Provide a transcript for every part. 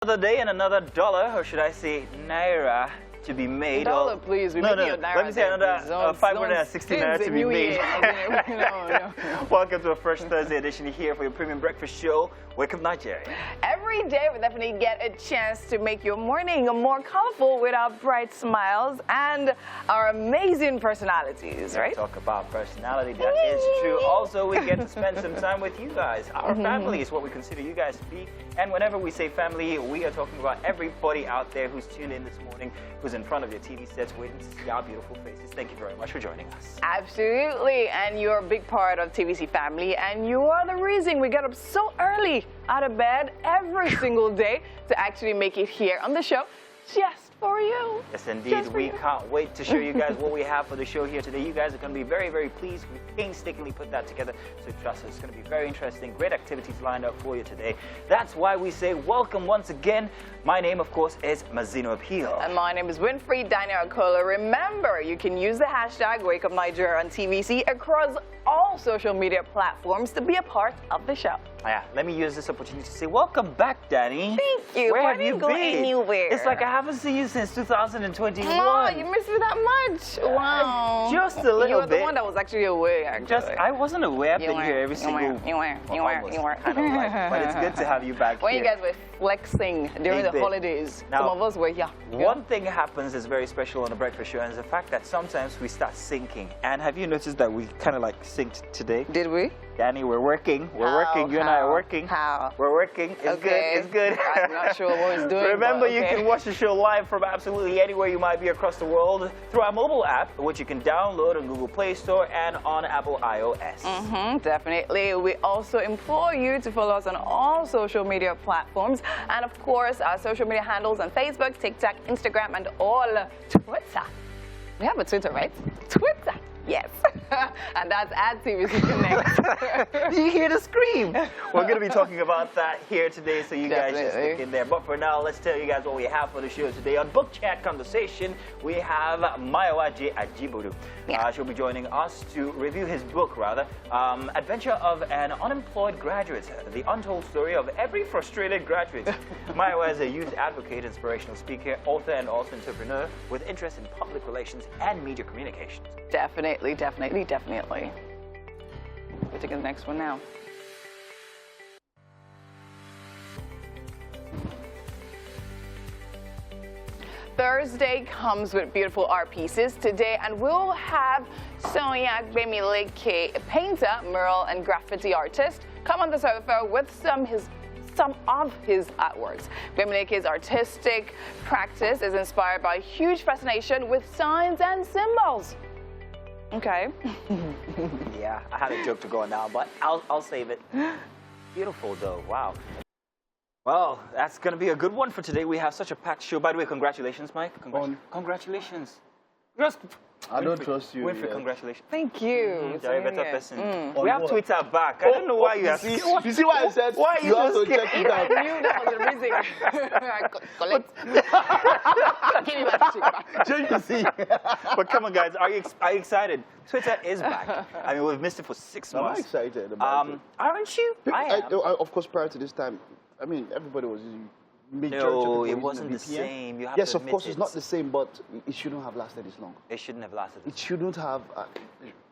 Another day and another dollar, or should I say naira, to be made. Dollar, please. We no. Naira. Let me say another 560 naira to be made. No. Welcome to our first Thursday edition here for your premium breakfast show. Wake up Nigeria. Every day we definitely get a chance to make your morning more colorful with our bright smiles and our amazing personalities, right? Talk about personality, that is true. Also, we get to spend some time with you guys. Our family is what we consider you guys to be. And whenever we say family, we are talking about everybody out there who's tuned in this morning, who's in front of your TV sets waiting to see our beautiful faces. Thank you very much for joining us. Absolutely. And you're a big part of TVC family, and you are the reason we get up so early out of bed every single day to actually make it here on the show just for you. Yes, indeed. We can't wait to show you guys what we have for the show here today. You guys are going to be very, very pleased. We painstakingly put that together, so trust us, it's going to be very interesting. Great activities lined up for you today. That's why we say welcome once again. My name, of course, is Mazino Appeal. And my name is Winfrey Daniel Akola. Remember, you can use the hashtag WakeUpNigeria on TVC across all social media platforms to be a part of the show. Yeah, let me use this opportunity to say welcome back, Danny. Thank you. Where Why have you didn't go been? anywhere? It's like I haven't seen you since 2021. Oh, you missed me that much. Wow. Just a little bit. You were the one that was actually away, actually. I wasn't aware. I've been here every single... You were. I don't like, but it's good to have you back when here. you guys were flexing during the holidays, now, some of us were here. One thing happens is very special on the breakfast show, and it's the fact that sometimes we start syncing. And have you noticed that we kind of like synced today? Did we? Danny, we're working. We're working. You and I are working. How? We're working. It's good. It's good. I'm not sure what he's doing. Remember, you can watch the show live from absolutely anywhere you might be across the world through our mobile app, which you can download on Google Play Store and on Apple iOS. Definitely. We also implore you to follow us on all social media platforms, and of course, our social media handles on Facebook, TikTok, Instagram, and all Twitter. We have a Twitter, right? Twitter. Yes. And that's at TVC Connect. You hear the scream? We're going to be talking about that here today, so you guys just stick in there. But for now, let's tell you guys what we have for the show today. On Book Chat Conversation, we have Mo Abudu. She'll be joining us to review his book, Adventure of an Unemployed Graduate, the untold story of every frustrated graduate. Mo is a youth advocate, inspirational speaker, author, and also entrepreneur with interest in public relations and media communications. Definitely. We're taking the next one now. Thursday comes with beautiful art pieces today, and we'll have Sonia Dami, a painter, mural, and graffiti artist, come on the sofa with some of his artworks. Dami's artistic practice is inspired by huge fascination with signs and symbols. Okay. Yeah, I had a joke to go on now, but I'll save it. Beautiful, though. Wow. Well, that's going to be a good one for today. We have such a packed show. By the way, congratulations, Mike. Congratulations. I don't trust you. Winfrey, congratulations. Thank you. You're a better person. We have Twitter back. I don't know why you are scared. You see why I said you have to check it out? I knew that was the reason. Collect. Give me my chick back. Don't you see? But come on, guys. Are you excited? Twitter is back. I mean, we've missed it for 6 months. I'm excited about it. Aren't you? I am. Of course, prior to this time, I mean, everybody was using No, it wasn't the same. You have yes, to of course, it's not the same, but it shouldn't have lasted this long. It shouldn't have lasted. It shouldn't have.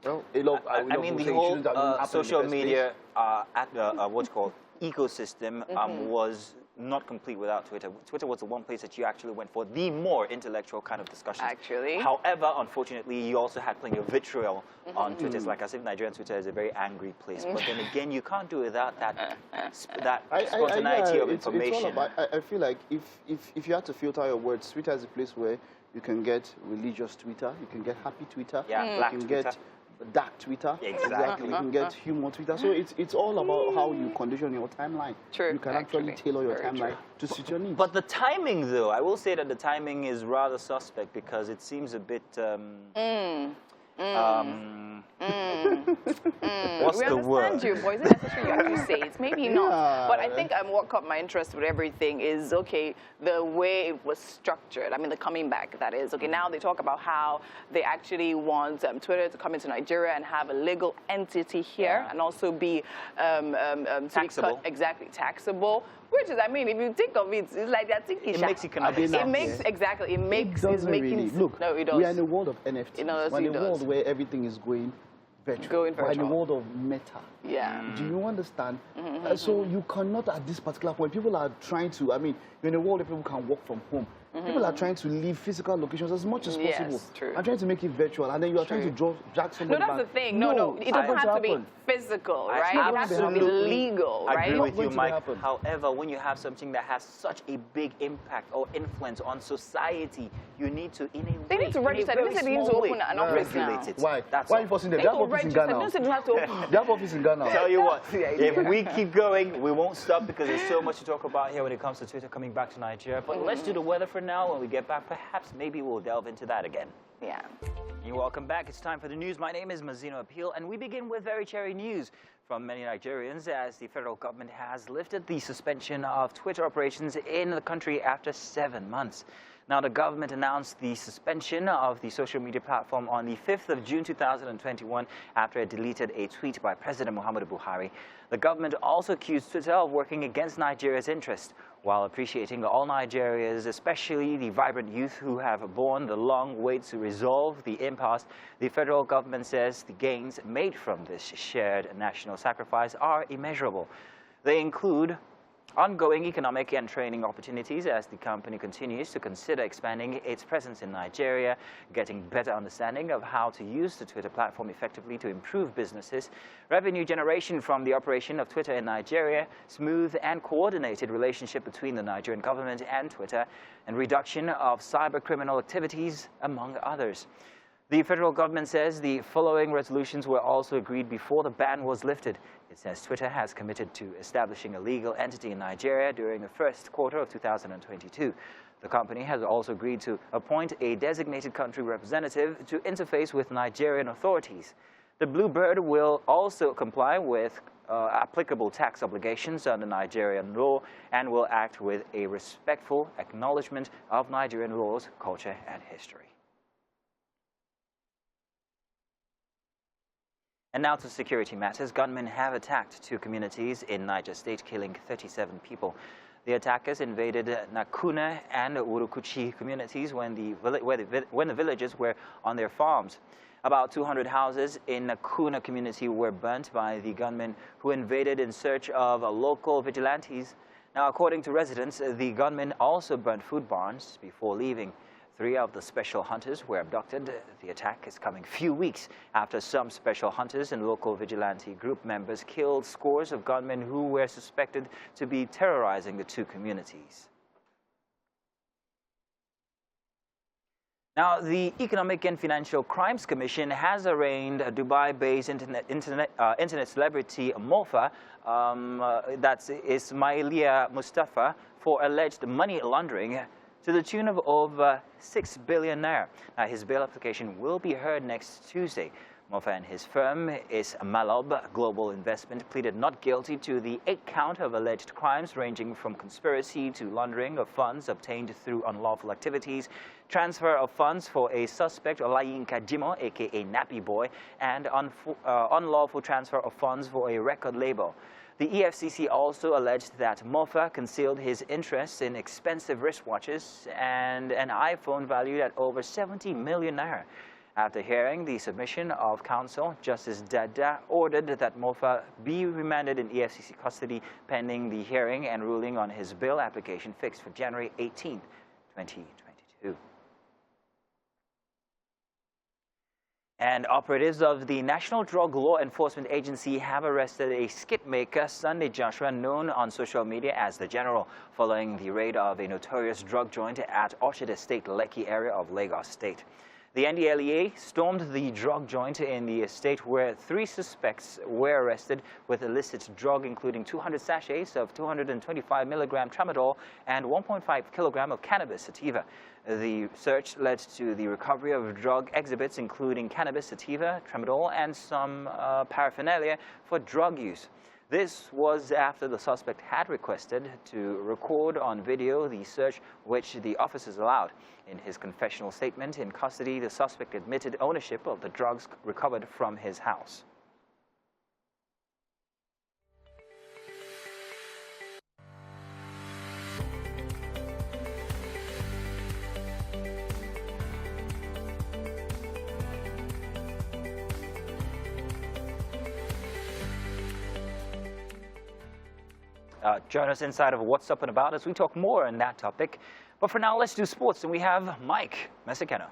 Well, I mean, the whole social media, what's called ecosystem, was not complete without Twitter. Twitter was the one place that you actually went for the more intellectual kind of discussions. Actually. However, unfortunately, you also had plenty of vitriol on Twitter. It's like as if Nigerian Twitter is a very angry place. But then again, you can't do without that spontaneity of information. It's all about, I feel like if you had to filter your words, Twitter is a place where you can get religious Twitter, you can get happy Twitter, black you can Twitter. Get dark Twitter. Exactly. You can get humor Twitter. So it's all about how you condition your timeline. True. You can actually tailor your timeline to suit your needs. But the timing, though, I will say that the timing is rather suspect because it seems a bit... What's the word? We understand you, boys. It's necessary you have to say it. Maybe not. But I think what caught my interest with everything is, okay, the way it was structured. I mean, the coming back, that is. Okay, now they talk about how they actually want Twitter to come into Nigeria and have a legal entity here and also be taxable. exactly, taxable. Which is, I mean, if you think of it, it's like they're thinking. It makes economic sense. It makes, exactly, it makes, It it's doesn't making, really. Look, no, it does. we are in a world of NFTs. We're in a does. world where everything is going virtual. We're in a world of meta. Yeah. Do you understand? So you cannot, at this particular point, people are trying to, I mean, you're in a world where people can work from home. People are trying to leave physical locations as much as possible. Yes, true. And trying to make it virtual, and then you are trying to drag somebody No, that's the thing. No, it doesn't have to be physical, right? It has to be legal, right? I agree with you, Mike. Happen. However, when you have something that has such a big impact or influence on society, you need to, They need to register. They need to open an office now. Why? That's Why are you forcing them? They have office in Ghana. They have office in Ghana. Tell you what, if we keep going, we won't stop because there's so much to talk about here when it comes to Twitter coming back to Nigeria. But let's do the weather for now. When we get back, perhaps maybe we'll delve into that again. Yeah. You're welcome back. It's time for the news. My name is Mazino Appeal, and we begin with very cherry news from many Nigerians as the federal government has lifted the suspension of Twitter operations in the country after 7 months. Now, the government announced the suspension of the social media platform on the 5th of June 2021 after it deleted a tweet by President Muhammadu Buhari. The government also accused Twitter of working against Nigeria's interest, while appreciating all Nigerians, especially the vibrant youth who have borne the long wait to resolve the impasse. The federal government says the gains made from this shared national sacrifice are immeasurable. They include ongoing economic and training opportunities as the company continues to consider expanding its presence in Nigeria, getting better understanding of how to use the Twitter platform effectively to improve businesses, revenue generation from the operation of Twitter in Nigeria, smooth and coordinated relationship between the Nigerian government and Twitter, and reduction of cyber criminal activities, among others. The federal government says the following resolutions were also agreed before the ban was lifted. It says Twitter has committed to establishing a legal entity in Nigeria during the first quarter of 2022. The company has also agreed to appoint a designated country representative to interface with Nigerian authorities. The Bluebird will also comply with applicable tax obligations under Nigerian law and will act with a respectful acknowledgement of Nigerian laws, culture, and history. And now to security matters. Gunmen have attacked 2 communities in Niger State, killing 37 people. The attackers invaded Nakuna and Urukuchi communities when the villagers were on their farms. About 200 houses in Nakuna community were burnt by the gunmen who invaded in search of local vigilantes. Now, according to residents, the gunmen also burnt food barns before leaving. 3 of the special hunters were abducted. The attack is coming few weeks after some special hunters and local vigilante group members killed scores of gunmen who were suspected to be terrorizing the 2 communities. Now, the Economic and Financial Crimes Commission has arraigned Dubai-based internet celebrity Mofa, that's Ismailia Mustafa, for alleged money laundering to the tune of over 6 billion naira. Now, his bail application will be heard next Tuesday. Mofa and his firm, Malob Global Investment, pleaded not guilty to the 8 count of alleged crimes ranging from conspiracy to laundering of funds obtained through unlawful activities, transfer of funds for a suspect, Olayinka Jimo, aka Nappy Boy, and unlawful transfer of funds for a record label. The EFCC also alleged that Mofa concealed his interests in expensive wristwatches and an iPhone valued at over 70 million naira. After hearing the submission of counsel, Justice Dada ordered that Mofa be remanded in EFCC custody pending the hearing and ruling on his bail application fixed for January 18, 2022. And operatives of the National Drug Law Enforcement Agency have arrested a skit maker, Sunday Joshua, known on social media as The General, following the raid of a notorious drug joint at Orchard Estate, Lekki area of Lagos State. The NDLEA stormed the drug joint in the estate where 3 suspects were arrested with illicit drug, including 200 sachets of 225 milligram tramadol and 1.5 kilogram of cannabis sativa. The search led to the recovery of drug exhibits, including cannabis sativa, tramadol, and some paraphernalia for drug use. This was after the suspect had requested to record on video the search, which the officers allowed. In his confessional statement in custody, the suspect admitted ownership of the drugs recovered from his house. join us inside of What's Up and About as we talk more on that topic. But for now, let's do sports, and we have Mike Mesicano.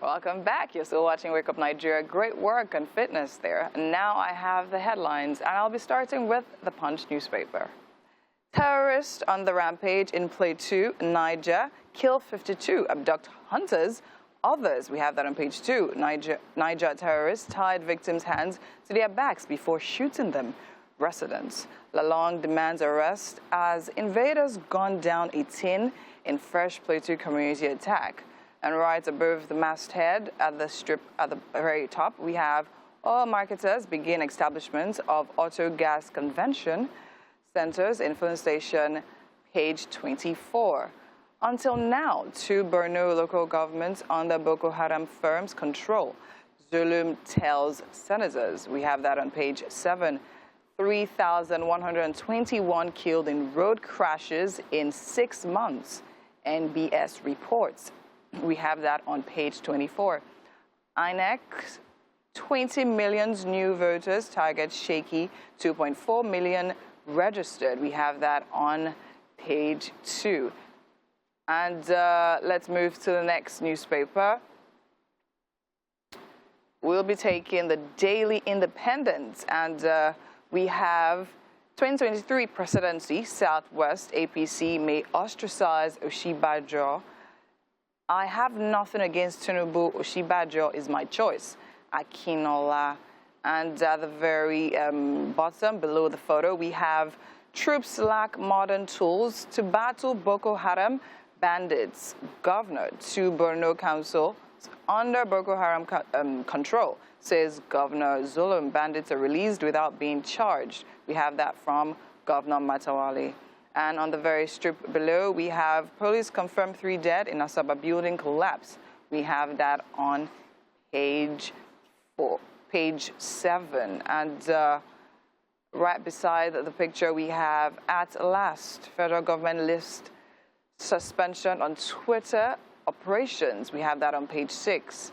Welcome back. You're still watching Wake Up Nigeria. Great work on fitness there. And now I have the headlines, and I'll be starting with the Punch newspaper. Terrorists on the rampage in Plateau, Niger, kill 52, abduct hunters. Others, we have that on page 2. Niger terrorists tied victims' hands to their backs before shooting them. Residents. Lalong demands arrest as invaders gunned down 18 in fresh Plateau community attack. And right above the masthead at the strip at the very top, we have oil marketers begin establishment of auto gas convention centers in filling station, page 24. Until now, 2 Borno local governments under Boko Haram firms control. Zulum tells senators. We have that on page 7. 3,121 killed in road crashes in 6 months, NBS reports. We have that on page 24. INEC, 20 million new voters, target shaky, 2.4 million registered. We have that on page 2. And let's move to the next newspaper. We'll be taking the Daily Independent, and we have 2023 presidency, Southwest APC may ostracize Oshibajo. I have nothing against Tinubu. Oshibajo is my choice. Akinola. And at the very bottom, below the photo, we have troops lack modern tools to battle Boko Haram bandits. Governor to Borno Council under Boko Haram control, says Governor Zulum. Bandits are released without being charged. We have that from Governor Matawale. And on the very strip below, we have police confirm 3 dead in Asaba building collapse. We have that on page 7. And right beside the picture, we have, at last, federal government list suspension on Twitter operations. We have that on page 6.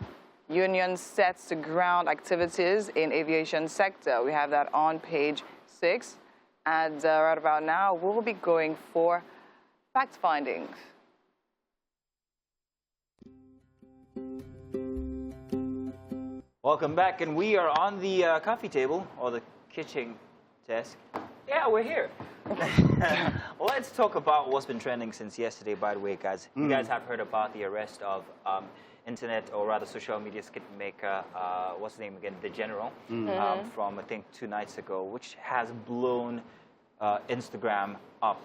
Union sets to ground activities in aviation sector. We have that on page 6. And right about now, we'll be going for fact findings. Welcome back, and we are on the coffee table, or the kitchen desk. Yeah, we're here. Let's talk about what's been trending since yesterday, by the way, guys. You guys have heard about the arrest of internet, or rather social media skit maker, what's his name again, The General, from I think 2 nights ago, which has blown Instagram up.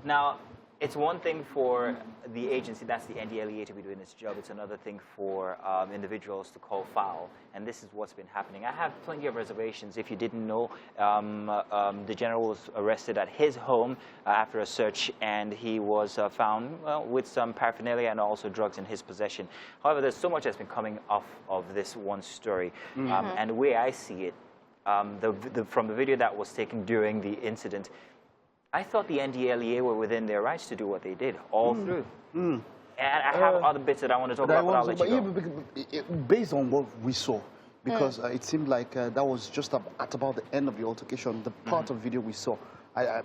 Now, it's one thing for the agency, that's the NDLEA, to be doing its job. It's another thing for individuals to call foul, and this is what's been happening. I have plenty of reservations. If you didn't know, The General was arrested at his home after a search, and he was found with some paraphernalia and also drugs in his possession. However, there's so much that's been coming off of this one story, and the way I see it, from the video that was taken during the incident, I thought the NDLEA were within their rights to do what they did all through. And I have other bits that I want to talk about, but I'll let you go. Based on what we saw, because it seemed like that was just at about the end of the altercation, the part of video we saw,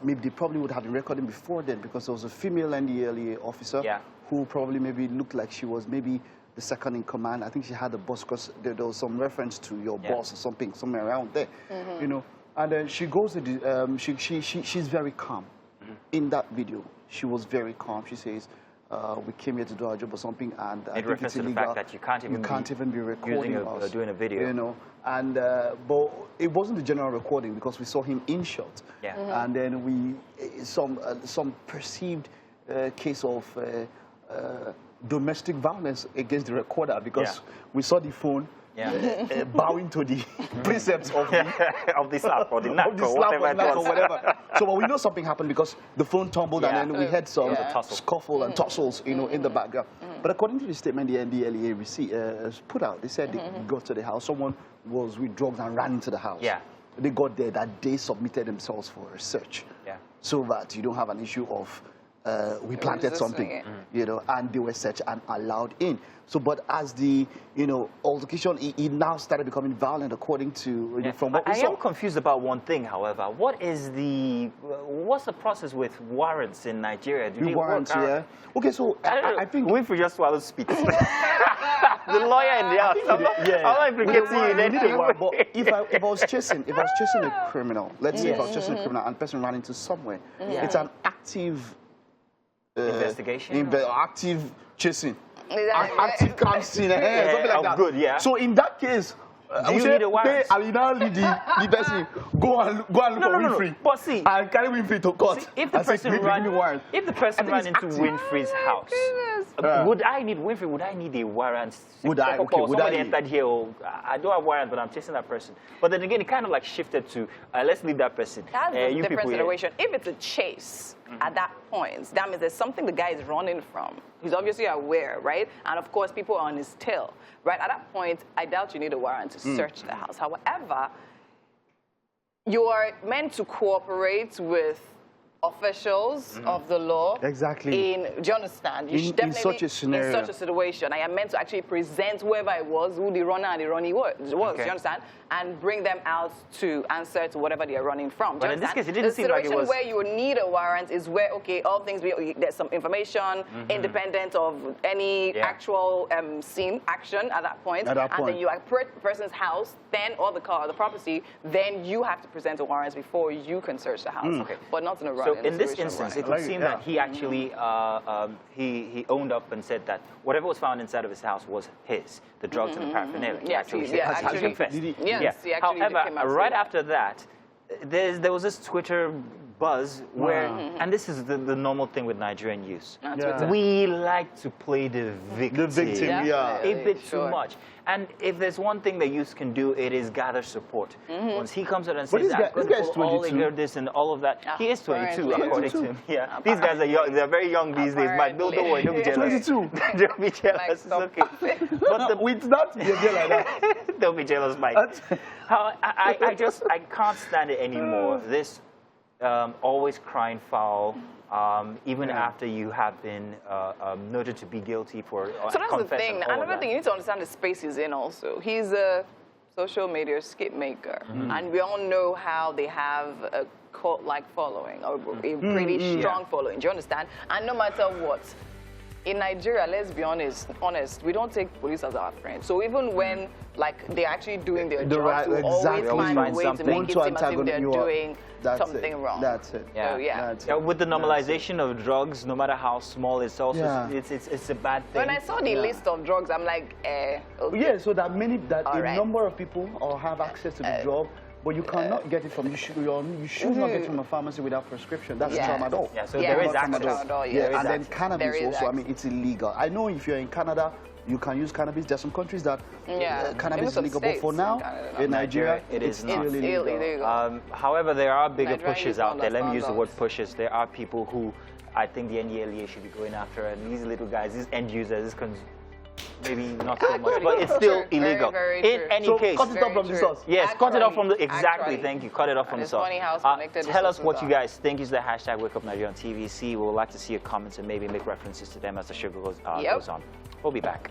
maybe they probably would have been recording before then, because there was a female NDLEA officer who probably maybe looked like she was maybe the second in command. I think she had a boss, because there was some reference to your boss or something, somewhere around there, you know. And then she goes to the, she's very calm. In that video, she was very calm. She says, we came here to do our job or something, and I think it's illegal. In reference to the fact that you can't even be recording us, doing a video. You know, and but it wasn't the general recording, because we saw him in shot. And then some perceived case of domestic violence against the recorder, because we saw the phone bowing to the precepts of the slap or the knack or whatever. So well, we know something happened, because the phone tumbled and then we had some scuffle and tussles, you know, in the background. But according to the statement the NDLEA put out, they said they got to the house. Someone was with drugs and ran into the house. They got there that they submitted themselves for a search, so that you don't have an issue of we planted something, you know, and they were searched and allowed in. So, but as the, you know, altercation, it now started becoming violent according to, from what we saw. I am confused about one thing, however. What's the process with warrants in Nigeria? Do they warrants, work out? yeah. Okay, so I think... Winfrey just swallowed spit. The lawyer in the house. I'm not implicating you in anything. But if I was chasing a criminal, let's say if I was chasing a criminal and the person ran into somewhere, it's an active... investigation? Active chasing. Active crime scene, something like that. Good, yeah. So in that case, do you need a warrant? I will now lead the person go and look for Winfrey. But see, and carry Winfrey to court. See, if the person ran into Winfrey's house, would I need Winfrey? Would I need a warrant? Would I? Okay, would somebody I? Entered here. I don't have a warrant, but I'm chasing that person. But then again, it kind of like shifted to let's leave that person. That's a different situation. If it's a chase at that point, that means there's something the guy is running from. He's obviously aware, right? And of course, people are on his tail, right? At that point, I doubt you need a warrant to search the house. However, you are meant to cooperate with officials of the law. Exactly. Do you understand? You should definitely, in such a scenario. in such a situation, I am meant to actually present whoever it was, who the runner and the running was. Do you understand? And bring them out to answer to whatever they are running from. But in this case, it didn't seem like it was... The situation where you would need a warrant is where, okay, all things, there's some information independent of any actual scene action at that point. And then you approach the person's house, then, or the car, or the property, then you have to present a warrant before you can search the house. But not in a run. So in this instance, it would seem that he actually he owned up and said that whatever was found inside of his house was his, the drugs and the paraphernalia. Yes, he actually confessed. Yes, he actually However, right after that, there was this Twitter buzz where, and this is the normal thing with Nigerian youth. We like to play the victim. The victim, a bit too much. And if there's one thing that youth can do, it is gather support. Once he comes out and says that, this guy's 22. this and all of that, he is 22 according to him. Yeah, these guys are young. They're very young these days. But don't worry, don't be jealous. 22. Don't be jealous. It's okay. But with that, you're like that. Don't be jealous, Mike. I can't stand it anymore. This always crying foul. Even after you have been noted to be guilty for so that's the thing. Another thing, you need to understand the space he's in also. He's a social media skip maker. And we all know how they have a cult-like following, or a pretty strong following. Do you understand? And no matter what, in Nigeria, let's be honest, we don't take police as our friends. So even when, like, they're actually doing their job, we always find a way to make it seem as if they're doing something wrong. That's it. So, with the normalization of drugs, no matter how small, it's also it's a bad thing. When I saw the list of drugs, I'm like, okay. Yeah, so that a number of people have access to the drug. But you cannot get it from, you should not get it from a pharmacy without prescription. That's tramadol. Yeah, so there is access. And then cannabis also, I mean, it's illegal. I know if you're in Canada, you can use cannabis. There's some countries that cannabis is illegal, but for now, in Nigeria, it's still illegal. However, there are bigger pushes out there. Let me use the word pushes. There are people who I think the NDLEA should be going after, and these little guys, these end users, maybe not so much, but it's still illegal. In any case, cut it off from the source. Yes, cut it off from the Thank you. Cut it off from the source. Tell us what you guys think. Use the hashtag WakeUpNigeria on TVC. We would like to see your comments and maybe make references to them as the show goes on. We'll be back.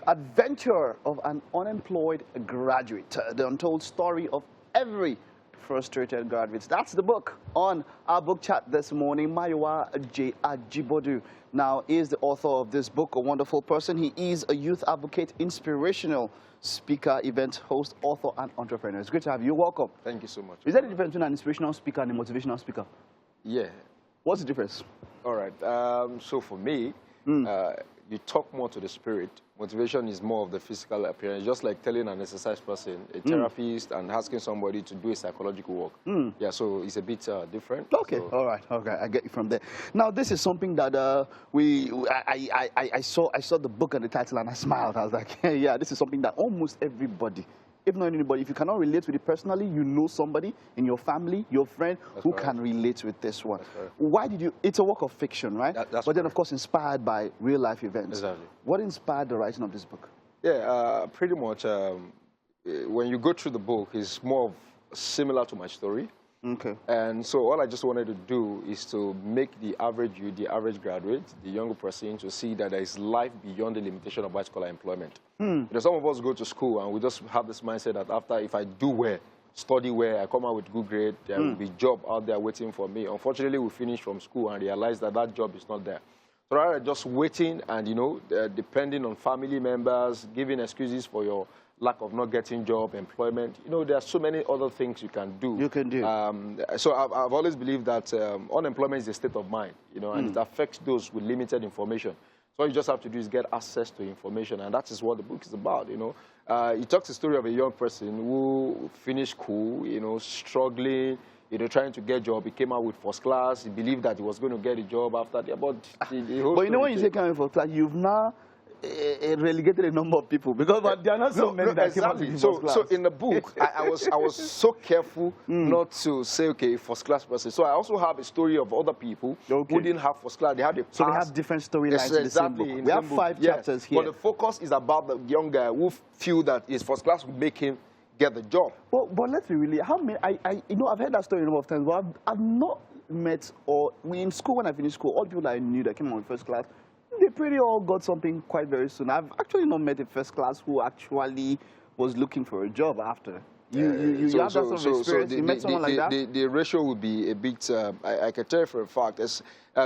Adventure of an unemployed graduate. The untold story of every frustrated graduate. That's the book on our book chat this morning. Mayowa Ajibodu now is the author of this book, a wonderful person. He is a youth advocate, inspirational speaker, event host, author, and entrepreneur. It's great to have you. Welcome. Thank you so much. Is there a difference between an inspirational speaker and a motivational speaker? Yeah. What's the difference? All right. So for me, you talk more to the spirit. Motivation is more of the physical appearance, just like telling an exercise person, a therapist, and asking somebody to do a psychological work. Yeah, so it's a bit different. Okay, so. All right, okay, I get you from there. Now, this is something that I saw the book and the title and I smiled. I was like, yeah, this is something that almost everybody, if not anybody, if you cannot relate with it personally, you know somebody in your family, your friend, who can relate with this one. Why did you, it's a work of fiction, right? But then, of course, inspired by real life events. Exactly. What inspired the writing of this book? Yeah, pretty much when you go through the book, it's more of similar to my story. Okay. And so all I just wanted to do is to make the average youth, the average graduate, the younger person to see that there is life beyond the limitation of white-collar employment. You know, some of us go to school and we just have this mindset that after, if I do well, study well, I come out with good grade, there will be job out there waiting for me. Unfortunately, we finish from school and realize that that job is not there. So rather just waiting and, you know, depending on family members, giving excuses for your lack of not getting job, employment. You know, there are so many other things you can do. You can do. So I've always believed that unemployment is a state of mind, you know, and it affects those with limited information. So all you just have to do is get access to information, and that is what the book is about, you know. It talks the story of a young person who finished school, you know, struggling, you know, trying to get a job. He came out with first class. He believed that he was going to get a job after that. But you know, when you say coming with first class, you've now relegated a number of people because there are not so many that came out with first class. So in the book, I was so careful not to say, okay, first class person. So I also have a story of other people who didn't have first class. They had a So we have different storylines in the same book. We have 5 chapters here. But the focus is about the young guy who feel that his first class would make him get the job. But let's be really, how many, you know, I've heard that story a number of times, but I've not met, in school, when I finished school, all the people I knew that came out with first class, they pretty all got something quite very soon. I've actually not met a first class who actually was looking for a job after. You have that sort of experience? You met someone like that? The ratio would be a bit, I can tell you for a fact,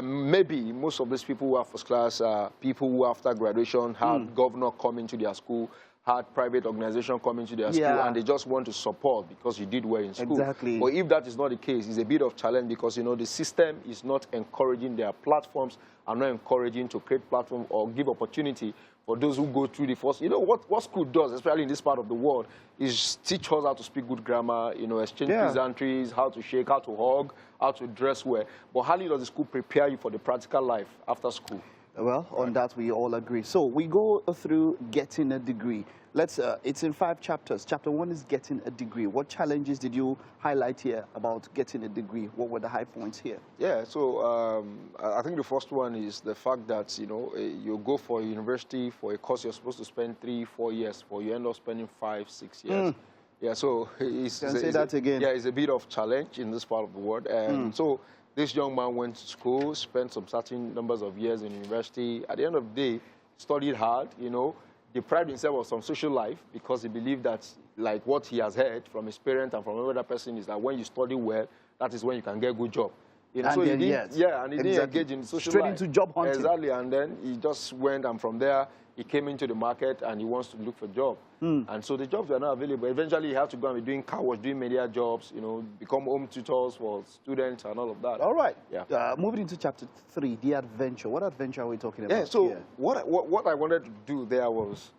maybe most of these people who are first class are people who after graduation had governor come into their school, had private organization come into their school, and they just want to support because you did well in school. Exactly. But if that is not the case, it's a bit of challenge because, you know, the system is not encouraging, their platforms are not encouraging to create platform or give opportunity for those who go through the first. You know, what school does, especially in this part of the world, is teach us how to speak good grammar, you know, exchange pleasantries, how to shake, how to hug, how to dress well. But how does the school prepare you for the practical life after school? Well, on that we all agree. So we go through getting a degree. It's in 5 chapters. Chapter 1 is getting a degree. What challenges did you highlight here about getting a degree? What were the high points here? Yeah, so I think the first one is the fact that, you know, you go for a university for a course you're supposed to spend 3-4 years for, you end up spending 5-6 years. Yeah, so it's a bit of challenge in this part of the world. And so this young man went to school, spent some certain numbers of years in university. At the end of the day, studied hard, you know, deprived himself of some social life because he believed that, like what he has heard from his parents and from another person, is that when you study well, that is when you can get a good job. You know, and so then, he didn't engage in social life. Straight into job hunting. Exactly, and then he just went, and from there, he came into the market and he wants to look for a job. And so the jobs were not available. Eventually, he had to go and be doing car wash, doing media jobs, you know, become home tutors for students and all of that. All right. Yeah. Moving into chapter 3, the adventure. What adventure are we talking about? Yeah, so what I wanted to do there was,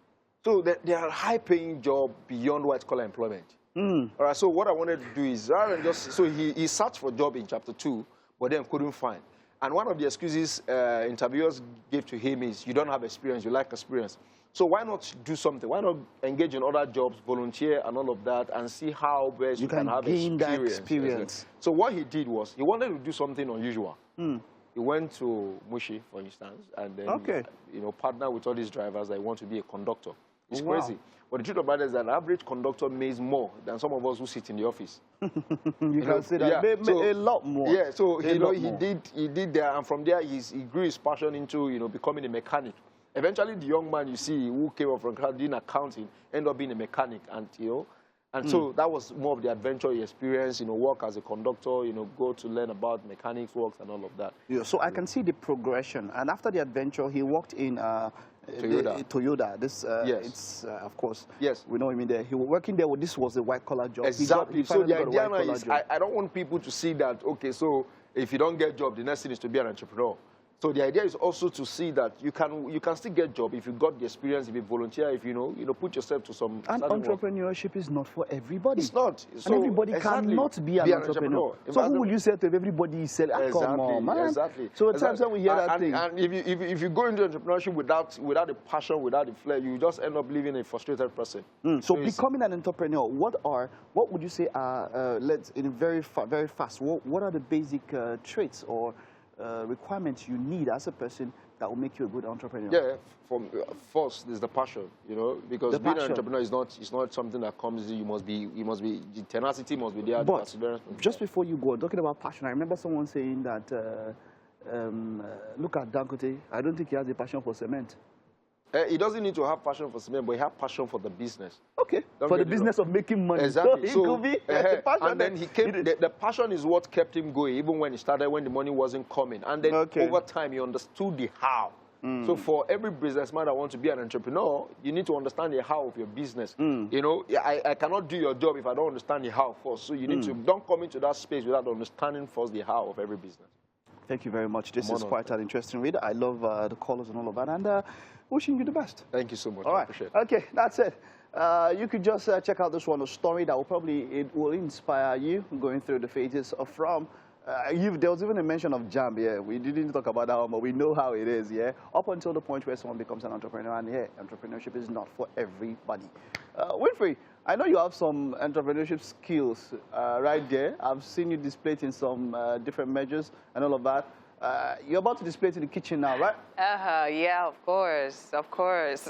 so there are high-paying jobs beyond white-collar employment. All right, so what I wanted to do is, rather than just, so he searched for a job in chapter 2, but then couldn't find. And one of the excuses interviewers gave to him is, you don't have experience, you lack experience. So why not do something? Why not engage in other jobs, volunteer and all of that, and see how best you can have gain that experience. So what he did was, he wanted to do something unusual. He went to Mushi, for instance, and then you know, partner with all these drivers that want to be a conductor. It's crazy. But the truth of the matter is that an average conductor makes more than some of us who sit in the office. You can say that. A lot more. Yeah, so he did there, and from there he grew his passion into, you know, becoming a mechanic. Eventually, the young man you see who came up from doing accounting ended up being a mechanic, and you know, and so that was more of the adventure he experienced. You know, work as a conductor. You know, go to learn about mechanics works and all of that. Yeah, so I can see the progression, and after the adventure, he worked in Toyota. This, it's of course. Yes. We know him in there. He was working there. This was a white collar job. Exactly. So the idea is, I don't want people to see that. Okay, so if you don't get a job, the next thing is to be an entrepreneur. So the idea is also to see that you can still get a job if you got the experience, if you volunteer, if you know put yourself to some. And entrepreneurship is not for everybody. It's not. So and everybody cannot be an entrepreneur. So who will you say to everybody? Say, come on, man. Exactly. So at times when we hear that thing. And if you go into entrepreneurship without the passion, without the flair, you just end up living a frustrated person. So becoming an entrepreneur, what would you say are very fast? What are the basic traits or requirements you need as a person that will make you a good entrepreneur? Yeah, first is the passion, you know, because The being passion. an entrepreneur is not something that comes easy. The tenacity must be there. But the perseverance must be just there. before you go, talking about passion, I remember someone saying that, look at Dangote, I don't think he has a passion for cement. He doesn't need to have passion for cement, but he has passion for the business. Okay, Don't for the get me business of making money. Exactly. So he could be the passion. And then he came. The passion is what kept him going, even when he started, when the money wasn't coming. And then over time, he understood the how. So for every businessman that wants to be an entrepreneur, you need to understand the how of your business. You know, I cannot do your job if I don't understand the how first. So you need to don't come into that space without understanding first the how of every business. Thank you very much. This is quite an interesting read. I love the colors and all of that. And wishing you the best. Thank you so much. All right. I appreciate it. Okay, that's it. You could just check out this one, a story that will probably will inspire you going through the phases from. There was even a mention of jam, yeah. We didn't talk about that one, but we know how it is, yeah. Up until the point where someone becomes an entrepreneur, and yeah, entrepreneurship is not for everybody. Winfrey, I know you have some entrepreneurship skills right there. I've seen you display it in some different measures and all of that. You're about to display it in the kitchen now, right? Yeah, of course, of course.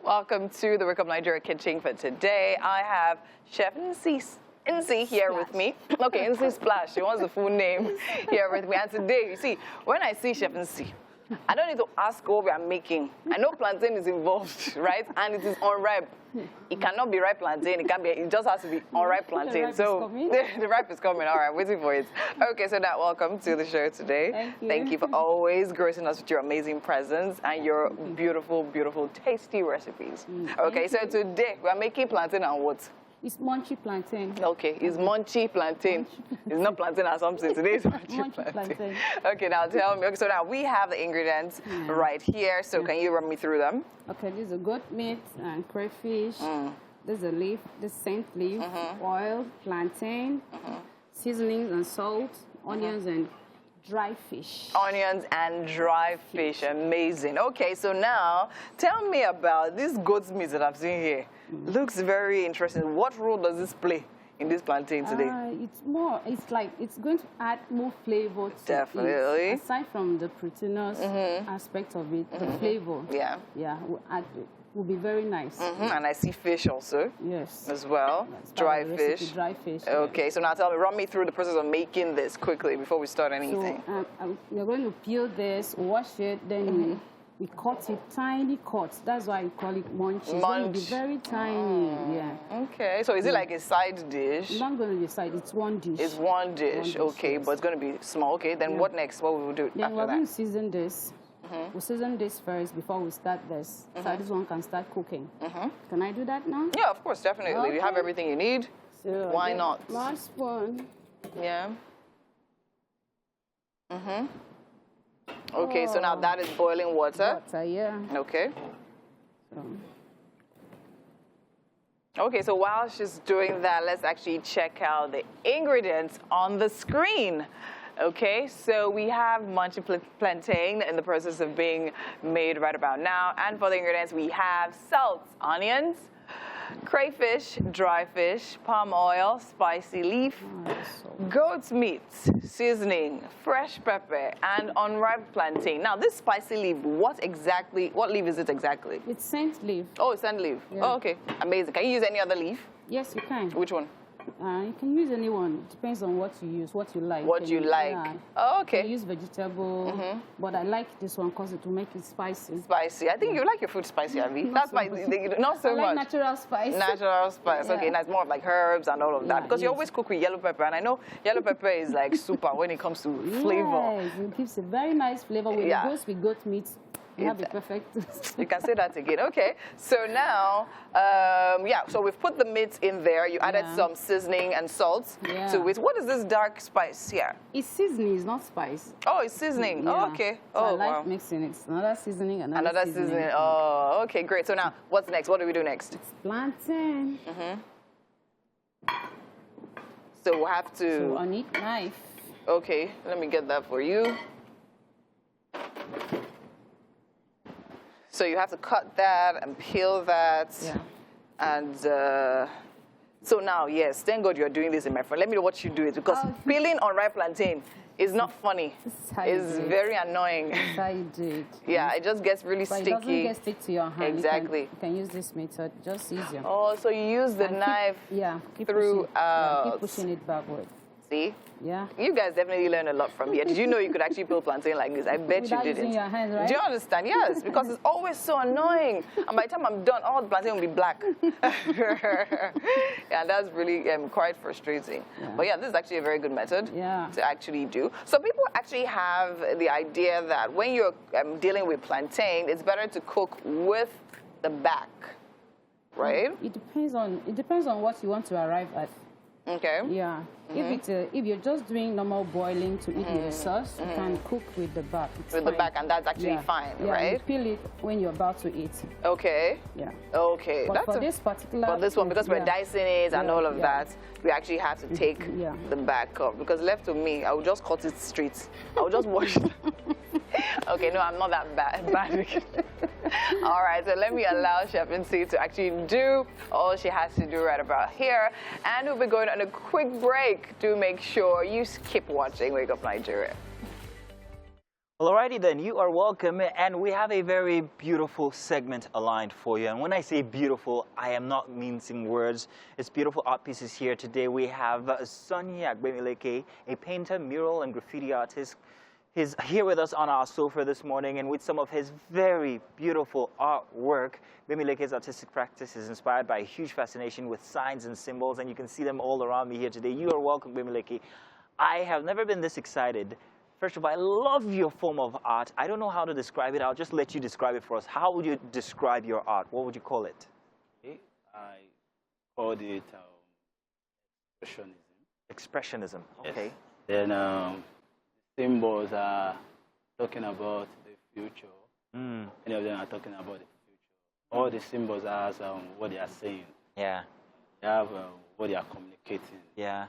Welcome to the Wake Up Nigeria Kitchen for today. I have Chef Nsi here with me. Okay, Nsi Splash, she wants the full name here with me. And today, you see, when I see Chef Nsi, I don't need to ask what we are making. I know plantain is involved, right? And it is unripe. It cannot be ripe plantain. It just has to be unripe plantain. So the ripe is coming. All right, waiting for it. Okay, so now welcome to the show today. Thank you. Thank you for always gracing us with your amazing presence and your beautiful, beautiful, tasty recipes. Okay, so today we are making plantain and what? It's munchy plantain. Okay, it's munchy plantain. It's not plantain or something. Today is munchy plantain. Okay, now tell me. Okay, so now we have the ingredients right here. So can you run me through them? Okay, this is a goat meat and crayfish. This is a leaf, this scent leaf, oil, plantain, seasonings and salt, onions and dry fish. Onions and dry fish. Amazing. Okay, so now tell me about this goat's meat that I've seen here. Looks very interesting. What role does this play in this plantain today? It's going to add more flavor to Definitely. it. Aside from the proteinous aspect of it, the flavor. Yeah. Yeah, will be very nice. And I see fish also. Yes. As well. Yes, Dry recipe, fish. Dry fish. Okay, so now run me through the process of making this quickly before we start anything. So you're going to peel this, wash it, then we cut it tiny cuts. That's why I call it munch. It's going to be very tiny. Yeah. Okay, so is it like a side dish? It's not going to be a side. It's one dish. It's one dish. Okay, yes. but it's going to be small. Okay, then what next? What will we do Then after we're that? going to season this. We'll season this first before we start this. So this one can start cooking. Can I do that now? Yeah, of course, definitely. Okay. You have everything you need. So Why not? Last one. Yeah. Okay, so now that is boiling water. Water, yeah. Okay. So, Okay, so while she's doing that, let's actually check out the ingredients on the screen. Okay, so we have munchy plantain in the process of being made right about now. And for the ingredients, we have salt, onions, crayfish, dry fish, palm oil, spicy leaf, goat's meat, seasoning, fresh pepper, and unripe plantain. Now, this spicy leaf, what leaf is it exactly? it's scent leaf. Oh, it's scent leaf. Yeah. Oh, okay. Amazing. Can you use any other leaf? Yes, you can. Which one? You can use any one. Depends on what you use, what you like. What you like. Yeah. Oh, You okay. can use vegetable, but I like this one because it will make it spicy. Spicy. I think you like your food spicy, Abby. That's so spicy. much. Not so I like much. natural spice. Natural spice. Okay, Yeah. nice. More of like herbs and all of that. Yeah, Because you yes. always cook with yellow pepper, and I know yellow pepper is like super when it comes to flavor. Yes, it gives a very nice flavor. When Yeah. it goes with goat meat, you have the perfect. You can say that again. Okay. So now, so we've put the meat in there. You added Yeah. some seasoning and salt Yeah. to it. What is this dark spice here? It's seasoning, it's not spice. Oh, it's seasoning. Oh, Yeah. okay. So I Oh, like wow. mixing it. Another seasoning, Another seasoning. Oh, okay, great. So now, what's next? What do we do next? Plantain. So we'll have to... So on it, knife. Okay, let me get that for you. So you have to cut that and peel that. Yeah. And so now, yes, thank God you're doing this in my friend. Let me know what you do it because peeling unripe plantain It's not funny. It's very annoying. That's how you do it. Yeah, it just gets really But sticky. it doesn't get stick to your hand. Exactly. You can use this method, just easier. Oh, so you use the knife keep throughout. keep pushing it backward. See? Yeah. You guys definitely learn a lot from here. Did you know you could actually peel plantain like this? I bet Without you didn't. using your hands, right? Do you understand? Yes, because it's always so annoying. And by the time I'm done, all the plantain will be black. Yeah, that's really quite frustrating. Yeah. But yeah, this is actually a very good method to actually do. So people actually have the idea that when you're dealing with plantain, it's better to cook with the back, right? It depends on what you want to arrive at. Okay. Yeah. If you're just doing normal boiling to eat with the sauce, you can cook with the back. It's with fine. the back, and that's actually fine, right? You peel it when you're about to eat. Okay. Yeah. Okay. But for this particular... For this one, because we're dicing it and all of that, we actually have to take Yeah. the back off. Because left to me, I would just cut it straight. I would just wash it. Okay, no, I'm not that bad. All right, so let me allow Chef Nsi to actually do all she has to do right about here. And we'll be going on a quick break. Do make sure you keep watching Wake Up Nigeria. Well, alrighty then, you are welcome, and we have a very beautiful segment aligned for you. And when I say beautiful, I am not mincing words. It's beautiful art pieces here today. We have Sonia Agbemileke, a painter, mural, and graffiti artist. He's here with us on our sofa this morning, and with some of his very beautiful artwork. Bemileke's artistic practice is inspired by a huge fascination with signs and symbols, and you can see them all around me here today. You are welcome, Bemileke. I have never been this excited. First of all, I love your form of art. I don't know how to describe it. I'll just let you describe it for us. How would you describe your art? What would you call it? I called it expressionism. Expressionism, okay. Yes. Then symbols are talking about the future. Many of them are talking about the future. All the symbols are what they are saying. Yeah. They have what they are communicating. Yeah.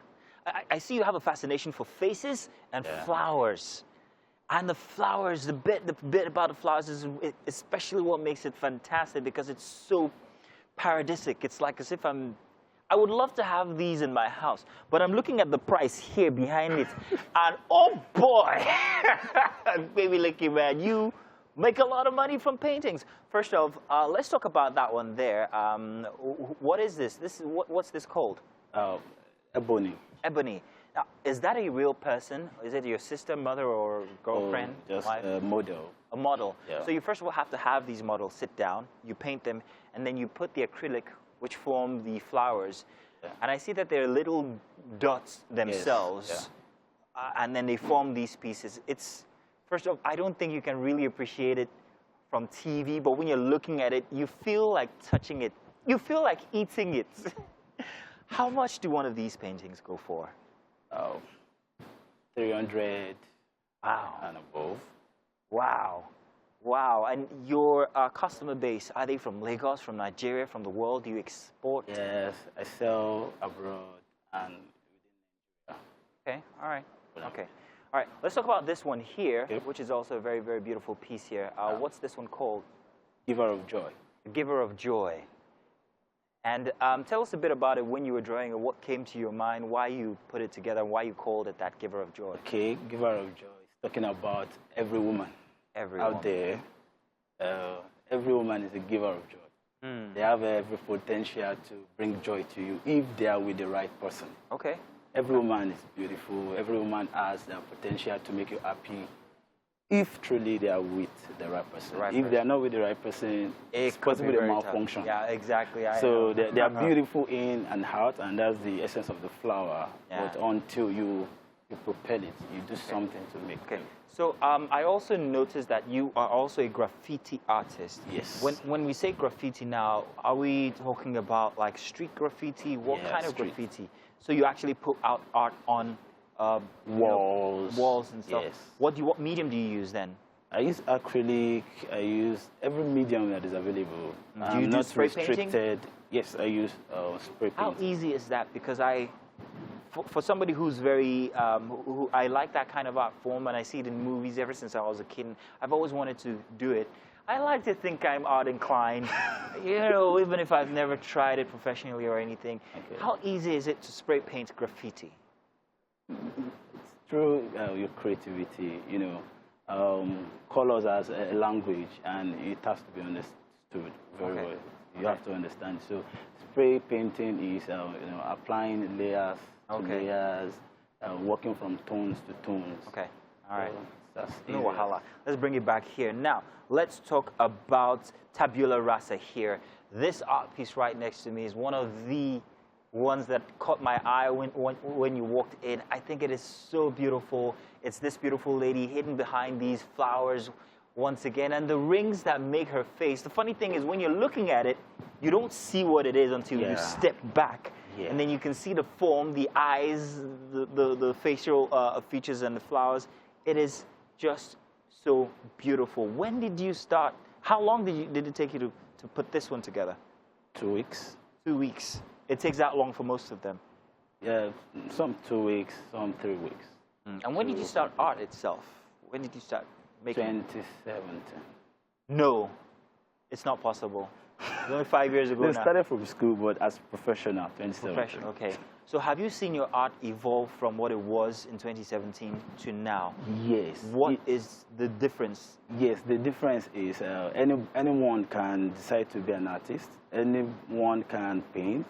I see you have a fascination for faces and flowers. And the flowers, the bit about the flowers is especially what makes it fantastic, because it's so paradisic. It's like as if I would love to have these in my house, but I'm looking at the price here behind it, and oh boy, baby Licky man, you make a lot of money from paintings. First off, let's talk about that one there. What is this? What's this called? Ebony. Ebony. Now, is that a real person? Is it your sister, mother, or girlfriend? Just wife? a model. A model. Yeah. So you first of all have to have these models sit down, you paint them, and then you put the acrylic, which form the flowers. Yeah. And I see that they're little dots themselves. Yes. And then they form these pieces. It's, first off, I don't think you can really appreciate it from TV, but when you're looking at it, you feel like touching it. You feel like eating it. How much do one of these paintings go for? 300 wow. and above. Wow. Wow. And your customer base, are they from Lagos, from Nigeria, from the world? Do you export? Yes, I sell abroad and within Nigeria. Okay, all right. Okay. All right, let's talk about this one here, Okay. which is also a very, very beautiful piece here. What's this one called? Giver of joy. Giver of Joy. And tell us a bit about it when you were drawing it, what came to your mind, why you put it together, why you called it that Giver of Joy. Okay, Giver of joy is talking about every woman Everyone. out there. Every woman is a giver of joy. They have every potential to bring joy to you if they are with the right person. Okay. Every woman is beautiful. Every woman has the potential to make you happy if truly they are with the right person. If they are not with the right person, it's possible they malfunction. Yeah, exactly. So they are beautiful in and out, and that's the essence of the flower. Yeah. But until you propel it, you do something to make it. So I also noticed that you are also a graffiti artist. Yes. When we say graffiti now, are we talking about like street graffiti? What kind of street. graffiti? So you actually put out art on walls. Walls and stuff. Yes. What medium do you use then? I use acrylic. I use every medium that is available. Do you do not spray restricted. painting? Yes, I use spray paint. How easy is that? Because for somebody who's very, who I like that kind of art form, and I see it in movies ever since I was a kid. I've always wanted to do it. I like to think I'm art inclined, you know, even if I've never tried it professionally or anything. Okay. How easy is it to spray paint graffiti? through your creativity, you know, colors as a language, and it has to be understood very well. You have to understand. So spray painting is, you know, applying layers to layers, working from tones to tones. Okay, all right. That's no wahala. Let's bring it back here. Now, let's talk about Tabula Rasa here. This art piece right next to me is one of the ones that caught my eye when you walked in. I think it is so beautiful. It's this beautiful lady hidden behind these flowers once again, and the rings that make her face. The funny thing is when you're looking at it, you don't see what it is until you step back. And then you can see the form, the eyes, the facial features and the flowers. It is just so beautiful. When did you start? How long did it take you to put this one together? 2 weeks. 2 weeks. It takes that long for most of them. Yeah, some 2 weeks, some 3 weeks. And when did you start art itself? When did you start making? 2017. No, it's not possible. It's only 5 years ago now. They started from school, but as professional, 2017. Professional, okay. So have you seen your art evolve from what it was in 2017 to now? Yes. What is the difference? Yes, the difference is anyone can decide to be an artist. Anyone can paint.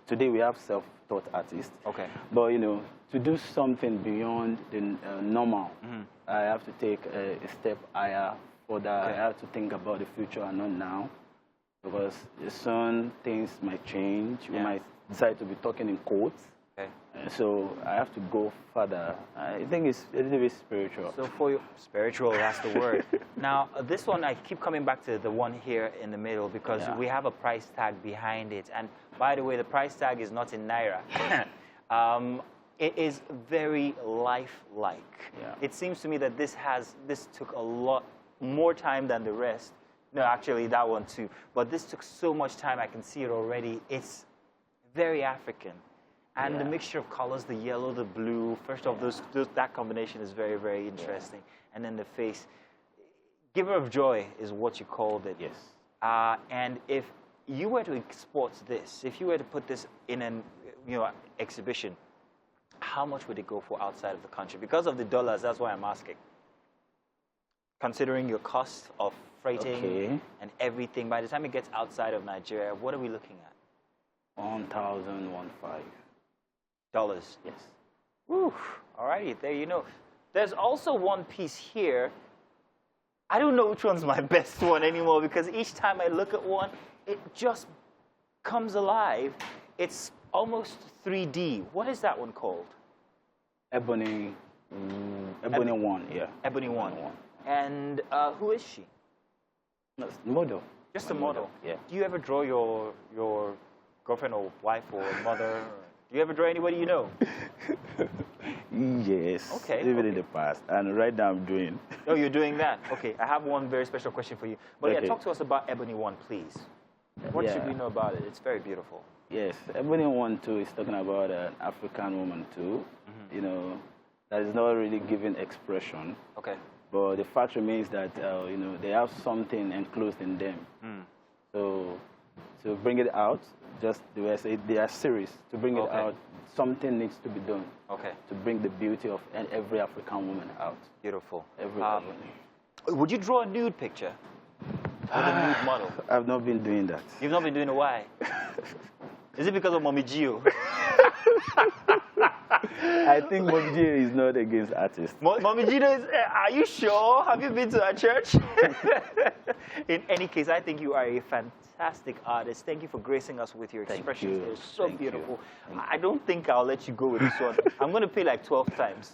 Today we have self-taught artists. Okay. But, you know, to do something beyond the normal, I have to take a step higher. Further, I have to think about the future and not now. Because soon things might change. We might decide to be talking in quotes. Okay. So I have to go further. I think it's a little bit spiritual. So for you, spiritual, that's the word. Now, this one, I keep coming back to the one here in the middle because we have a price tag behind it. And by the way, the price tag is not in Naira. It is very lifelike. Yeah. It seems to me that this took a lot more time than the rest. No, actually, that one too. But this took so much time, I can see it already. It's very African. And the mixture of colors, the yellow, the blue, first off, that combination is very, very interesting. And then the face. Giver of joy is what you called it. Yes. And if you were to export this, if you were to put this in an exhibition, how much would it go for outside of the country? Because of the dollars, that's why I'm asking. Considering your cost of freighting and everything, by the time it gets outside of Nigeria, what are we looking at? $1,015. Dollars. Yes. Woo. All righty, there you know. There's also one piece here. I don't know which one's my best one anymore because each time I look at one, it just comes alive. It's almost 3D. What is that one called? Ebony. Ebony One, yeah. Ebony One. And who is she? Model. Just a model? Yeah. Do you ever draw your girlfriend or wife or mother? Do you ever draw anybody you know? Yes. Okay. Even in the past. And right now I'm doing. Oh, you're doing that? Okay. I have one very special question for you. But yeah, talk to us about Ebony One, please. What should we know about it? It's very beautiful. Yes. Ebony One, too, is talking about an African woman, too. You know, that is not really giving expression. Okay. But the fact remains that, you know, they have something enclosed in them. So to bring it out, just the way I say, they are serious. To bring it out, something needs to be done. Okay. To bring the beauty of every African woman out. Beautiful. Every woman. Would you draw a nude picture? With a nude model? I've not been doing that. You've not been doing it? Why? Is it because of Mommy Gio? I think Mommy Gio is not against artists. Mommy Gio is, are you sure? Have you been to our church? In any case, I think you are a fantastic artist. Thank you for gracing us with your expressions. They're so beautiful. I don't think I'll let you go with this one. I'm going to pay like 12 times.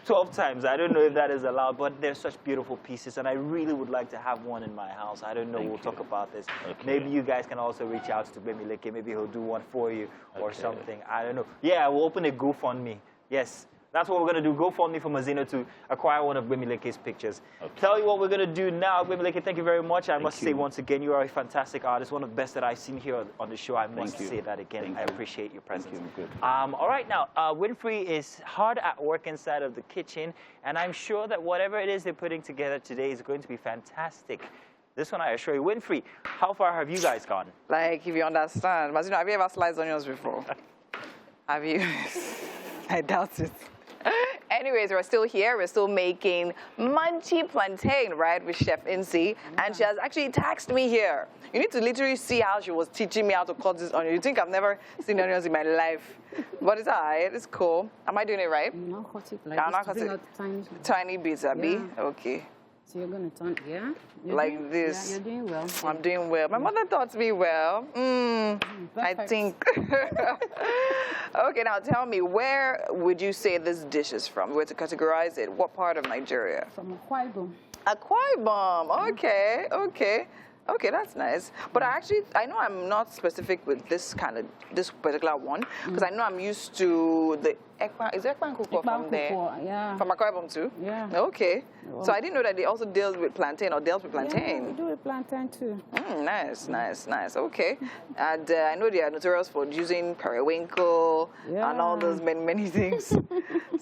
12 times. I don't know if that is allowed, but they're such beautiful pieces, and I really would like to have one in my house. I don't know. We'll talk about this. Maybe you guys can also reach out to Dami Elebe. Maybe he'll do one for you or something. I don't know. Yeah, we'll open a GoFundMe. Yes. That's what we're going to do. GoFundMe for Mazino to acquire one of Dami Elebe's pictures. Tell you what we're going to do now. Dami Elebe, thank you very much. I must say once again, you are a fantastic artist, one of the best that I've seen here on the show. I must say that again. I appreciate your presence. All right, now, Winfrey is hard at work inside of the kitchen, and I'm sure that whatever it is they're putting together today is going to be fantastic. This one, I assure you. Winfrey, how far have you guys gone? Like, if you understand. Mazino, have you ever sliced onions before? Have you? I doubt it. Anyways, we're still here. We're still making munchy plantain, right, with Chef Insi. And she has actually taxed me here. You need to literally see how she was teaching me how to cut this onion. You think I've never seen onions in my life. But it's all right. It's cool. Am I doing it right? You not cut it like I'm not this. cutting Bring out tiny, tiny bits, Abby. Yeah. Okay. So you're going to turn, yeah? You're Like doing, this. Yeah, you're doing well. I'm doing well. My mother taught me well. I Perfect. think. Okay, now tell me, where would you say this dish is from? Where to categorize it? What part of Nigeria? From Akwa Ibom. Akwa Ibom. Okay, okay. Okay, that's nice. But I know I'm not specific with this particular one, because I know I'm used to the Ekpa. Is Ekpa and Kuko from there? Yeah. From Akwa Ibom too? Yeah. Okay. Well, So I didn't know that they also deals with plantain or dealt with Yeah, plantain. we do with plantain too. Nice, nice, nice. Okay. And I know they are notorious for using periwinkle and all those many, many things.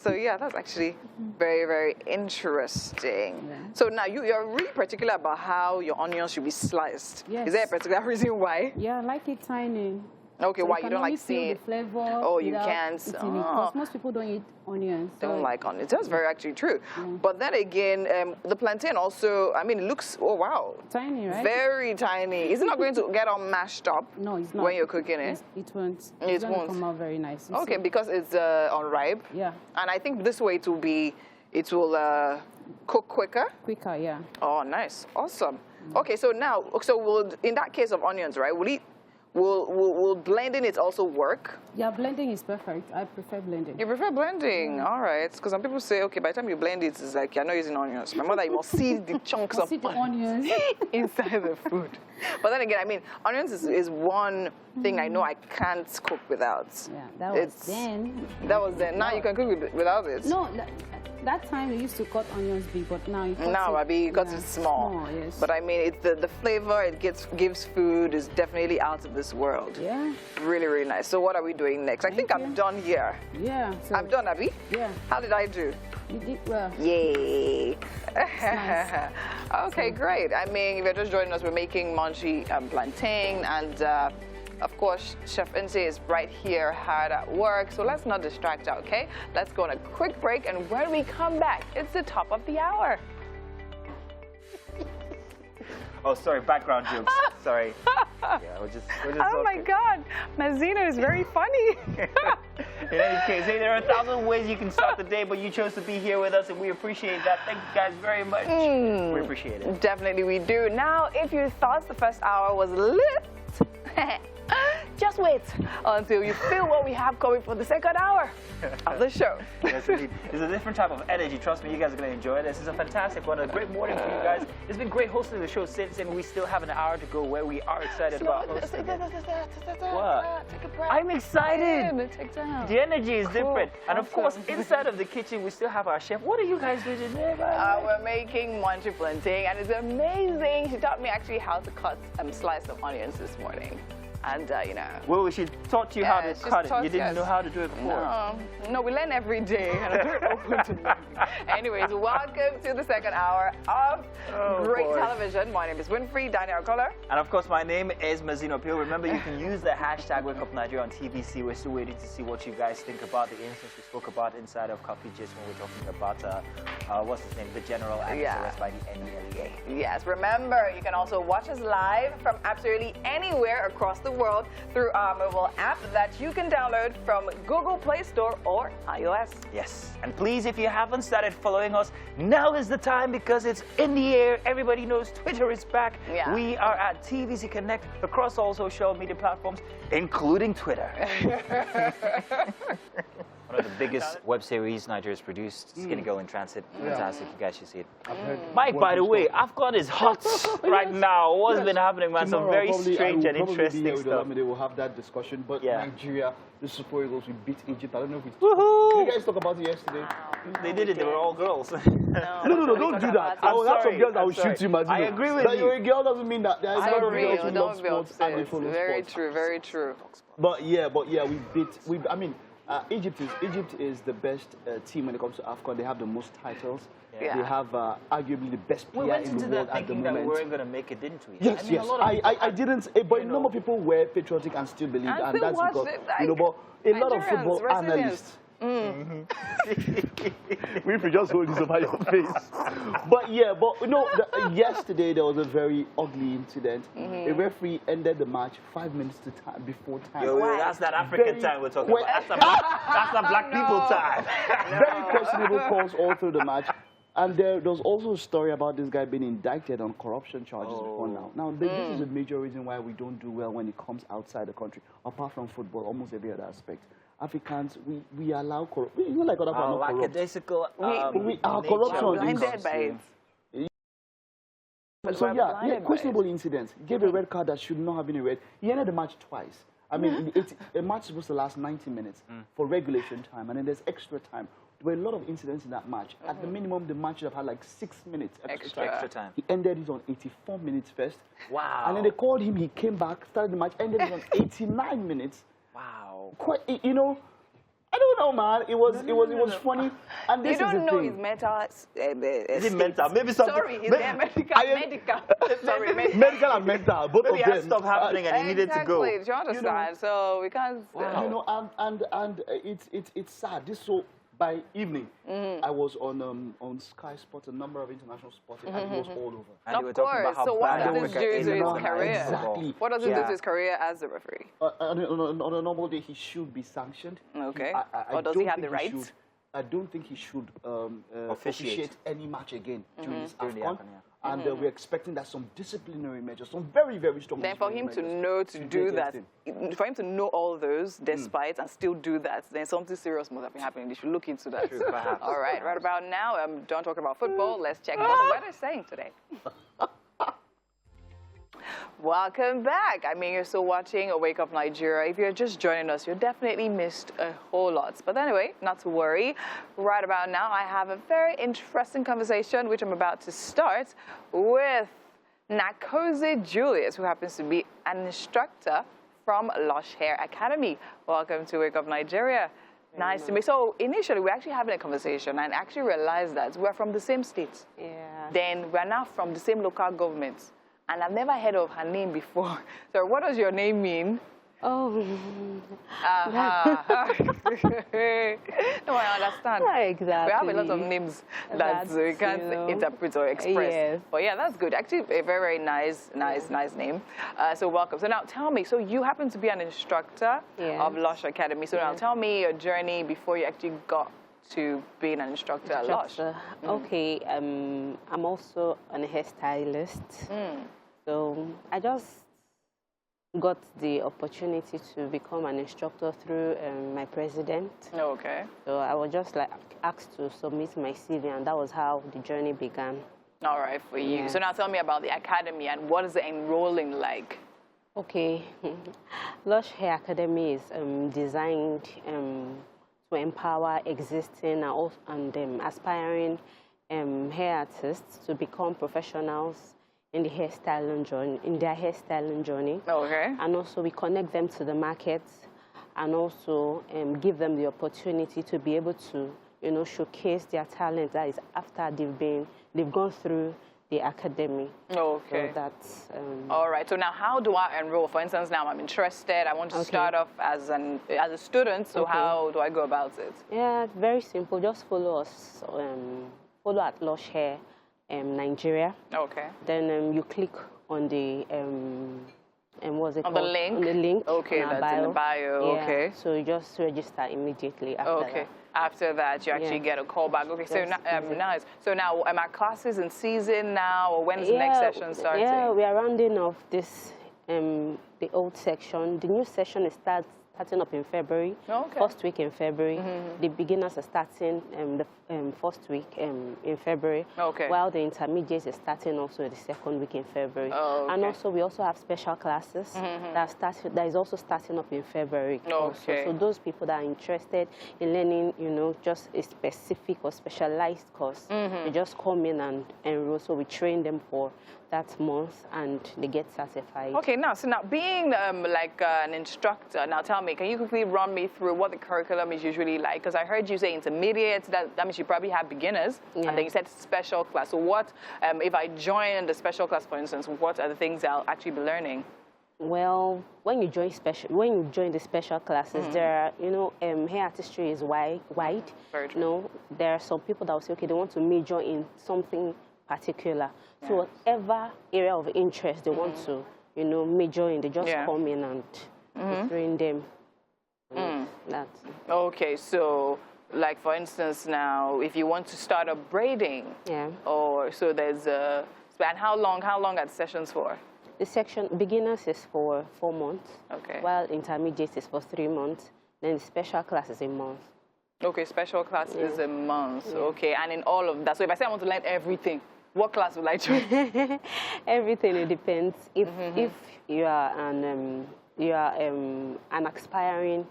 So yeah, that's actually very, very interesting. Yeah. So now you're really particular about how your onions should be sliced. Yes. Is there a particular reason why? Yeah, I like it tiny. Okay, So why you you can don't only like seeing feel it? the flavor. Oh, you without can't. eating it, Oh. because most people don't eat onions. Don't so like onions. That's very actually true. But then again, the plantain also, I mean, it looks, oh wow. Tiny, right? Very tiny. Is it not going to get all mashed up? No, it's not. When you're cooking it? It won't. It It's won't. going to come out very nice. Okay, because it's unripe. Yeah, And I think this way it will cook quicker. quicker, yeah. Oh, nice. Awesome. Okay, so now, in that case of onions, right, will blending it also work? Yeah, blending is perfect. I prefer blending. You prefer blending? All right. Because some people say, okay, by the time you blend it, it's like you're not using onions. My mother, you must see the chunks of See the onions. inside the food. But then again, I mean, onions is one thing I know I can't cook without. Yeah, that was then. That was then. Now you can cook without it. No, that time we used to cut onions big, but now you cut Now, it, Abby, you cut it small. Yes. But I mean, the flavor it gives food is definitely out of this world. Yeah. Really, really nice. So what are we doing next? I think I'm done here. Yeah. So, I'm done, Abby. Yeah. How did I do? You did well. Yay. nice. Okay, great. I mean, if you're just joining us, we're making munchy plantain, and of course, Chef Insi is right here hard at work, so let's not distract her, okay? Let's go on a quick break, and when we come back, it's the top of the hour. Oh, sorry, background jokes. Sorry. Yeah, we're just Oh my God, Mazina is very funny. In any case, hey, there are 1,000 ways you can start the day, but you chose to be here with us, and we appreciate that. Thank you guys very much. We appreciate it. Definitely we do. Now, if you thought the first hour was lit, just wait until you feel what we have coming for the second hour of the show. Yes, indeed. It's a different type of energy. Trust me, you guys are going to enjoy this. It's a fantastic one. A great morning for you guys. It's been great hosting the show since, and we still have an hour to go where we are excited about hosting it. What? Take a breath. I'm excited. Take time. The energy is different. And of course, Awesome. inside of the kitchen, we still have our chef. What are you guys doing in there, guys? We're making munchy plantain, and it's amazing. She taught me actually how to cut slice of onions this morning. And, you know. Well, she taught you how to she's cut it. taught You didn't us. know how to do it before. No, we learn every day. And I'm very open to learning. Anyways, welcome to the second hour of Great Television. My name is Winfrey, Daniel Color. And of course, my name is Mazino Pio. Remember, you can use the hashtag WakeUpNigeria on TVC. We're still waiting to see what you guys think about the instance we spoke about inside of Coffee Gist when we're talking about, what's his name, the general and arrest by the NELEA. Yes, remember, you can also watch us live from absolutely anywhere across the world through our mobile app that you can download from Google Play Store or iOS. Yes, and please, if you haven't started following us, now is the time because it's in the air. Everybody knows Twitter is back. Yeah. We are at TVC Connect across all social media platforms, including Twitter. One of the biggest web series Nigeria's produced. It's gonna go in transit. Fantastic, you guys should see it. Mike, by the way, AFCON is hot right now. What's been happening, man? Some very strange and interesting stuff. They will have that discussion, but Yeah. Nigeria, the Super Eagles, we beat Egypt. I don't know if it's... Woohoo! Did you guys talk about it yesterday? They did it, they were all girls. No, don't do that. I will have some girls that will shoot you, man. I agree with that you. You're a girl doesn't mean that. There's a lot of girls who love Don't be sports and they upset. follow Very sports. true, very true. But yeah, we beat. I mean, Egypt is the best team when it comes to AFCON. They have the most titles. Yeah. They have arguably the best We player went in into the that world at the thinking that we moment. weren't going to make it, didn't we? Yes, I mean, yes. a lot of people I didn't, but normal people were patriotic and still believed, I and still that's watched because it, you know. But a lot of Nigerians, football Brazilians. analysts, Winfrey, just hold this over your face. But yeah, yesterday there was a very ugly incident. A referee ended the match 5 minutes before time. Yo, that's that African time we're talking about. That's the black people time. Very questionable calls all through the match. And there was also a story about this guy being indicted on corruption charges before now. Now, this is a major reason why we don't do well when it comes outside the country, apart from football, almost every other aspect. Africans, we allow corruption. It's not like other people are not corrupt. Our corruption we're blinded by it. So yeah, questionable incidents. Gave a red card that should not have been a red. He ended the match twice. I mean, a match is supposed to last 90 minutes for regulation time, and then there's extra time. There were a lot of incidents in that match. At the minimum, the match should have had like 6 minutes extra time. He ended it on 84 minutes first. Wow. And then they called him, he came back, started the match, ended it on 89 minutes. Wow. Quite, you know, I don't know, man. It was funny. And this you don't is the know thing. his mental. Is it mental? Maybe something. Sorry, is there medical? Sorry, medical and mental, both Maybe of had them. stuff happening and he needed to go. Exactly, do you understand? So we can't. You know, and it's sad. By evening, I was on Sky Sports, a number of international sports, and it was all over. And they were Of talking about course. how So what bad does this Africa do is to in his organized career? Exactly. What does it do to his career as a referee? On a normal day, he should be sanctioned. Okay. I Or does he don't have the think rights? I don't think he should officiate any match again during this During the AFCON. AFCON, yeah. And we're expecting that some disciplinary measures, some very, very strong Then for him to disciplinary know measures to should do get that, in. for him to know all those despite and still do that, then something serious must have been happening. They should look into that. perhaps. All right, right about now, don't talk about football. Let's check what the weather is saying today. Welcome back. I mean, you're still watching Wake Up Nigeria. If you're just joining us, you definitely missed a whole lot. But anyway, not to worry. Right about now, I have a very interesting conversation, which I'm about to start with Nakoze Julius, who happens to be an instructor from Lush Hair Academy. Welcome to Wake Up Nigeria. Nice to meet you. So initially, we're actually having a conversation and actually realized that we're from the same state. Yeah. Then we're now from the same local government. And I've never heard of her name before. So what does your name mean? Oh. No, I understand. Exactly. We have a lot of names that we can't interpret or express. Yes. But yeah, that's good. Actually, a very, very nice name. So welcome. So now tell me, so you happen to be an instructor of Lush Academy. So now tell me your journey before you actually got to being an instructor at Lush. Okay, I'm also an hairstylist. So I just got the opportunity to become an instructor through my president. Okay. So I was just like asked to submit my CV, and that was how the journey began. All right, for you. Yeah. So now tell me about the academy and what is the enrolling like? Okay, Lush Hair Academy is designed to empower existing and aspiring hair artists to become professionals in the hairstyling journey, Okay. and also we connect them to the market, and also give them the opportunity to be able to, you know, showcase their talent. That is after they've gone through the academy. Okay. So that's. All right. So now, how do I enroll? For instance, now I'm interested. I want to start off as a student. So how do I go about it? Yeah, very simple. Just follow us. Follow at Lush Hair Nigeria. Okay. Then you click on the what's it On called? the link? On the link. Okay, on our that's in the bio. Yeah, Okay. So you just register immediately after Okay. that. After that, you actually get a call back. Okay. So nice. So now, am our classes in season now, or when is the next session starting? Yeah, we are rounding off this the old section. The new session is starting up in February. Okay. First week in February. The beginners are starting the first week in February. Okay. While the intermediates is starting also the second week in February. Oh, okay. And also we also have special classes that is also starting up in February. Also. Okay. So those people that are interested in learning, you know, just a specific or specialized course, they just come in and enroll. So we train them for that month and they get certified. Okay, now, so now being like an instructor, now tell me, can you quickly run me through what the curriculum is usually like? Because I heard you say intermediate, that means you probably have beginners, and then you said special class. So what, if I join the special class, for instance, what are the things I'll actually be learning? Well, when you join the special classes, there are, hair artistry is wide. Very true. You know, there are some people that will say, okay, they want to major in something particular. So whatever area of interest they want to, major in, they just come in and train them. That. Okay, so like for instance now, if you want to start up braiding, or so there's a, and how long are the sessions for? The section beginners is for 4 months, while intermediate is for 3 months. Then the special class is a month. Okay, special class is a month. Okay, and in all of that, so if I say I want to learn everything, what class would I join? Everything, it depends. If you are an aspiring,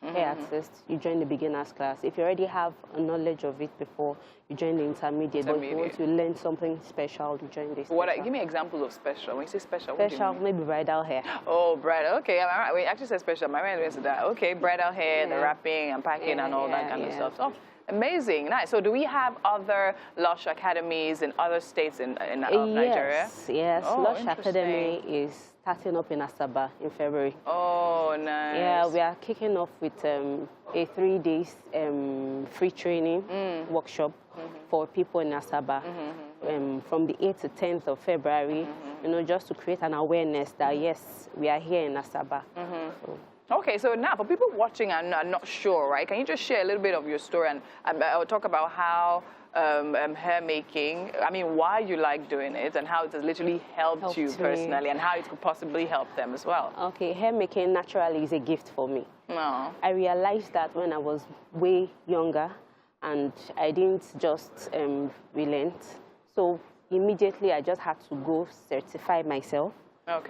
hair artist, you join the beginners class. If you already have a knowledge of it before, you join the intermediate. But if you want to learn something special, you join this. Give me examples of special. When you say special, special, maybe bridal hair. Oh, bridal. Okay, we actually said special. My mind went to that. Okay, bridal hair, the wrapping and packing and all that kind of stuff. So, amazing, nice. So, do we have other Lush academies in other states in Nigeria? Yes. Lush Academy is starting up in Asaba in February. Oh, nice. Yeah, we are kicking off with a 3 days free training workshop for people in Asaba from the 8th to 10th of February, just to create an awareness that, yes, we are here in Asaba. So. Okay, so now for people watching and are not sure, right, can you just share a little bit of your story and I'll talk about how hair making, why you like doing it and how it has literally helped you personally and how it could possibly help them as well. Okay, hair making naturally is a gift for me. No. I realized that when I was way younger and I didn't just relent. So immediately I just had to go certify myself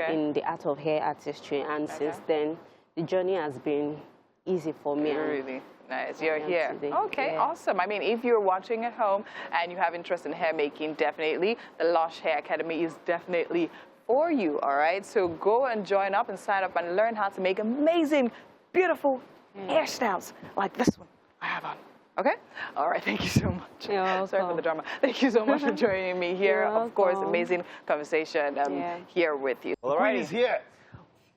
in the art of hair artistry, and since then the journey has been easy for me. Really nice. You're here. Okay, awesome. If you're watching at home and you have interest in hair making, definitely the Lush Hair Academy is definitely for you, all right? So go and join up and sign up and learn how to make amazing, beautiful hairstyles like this one I have on. Okay? All right, thank you so much. Sorry for the drama. Thank you so much for joining me here. Of course, amazing conversation here with you. All right, he's here.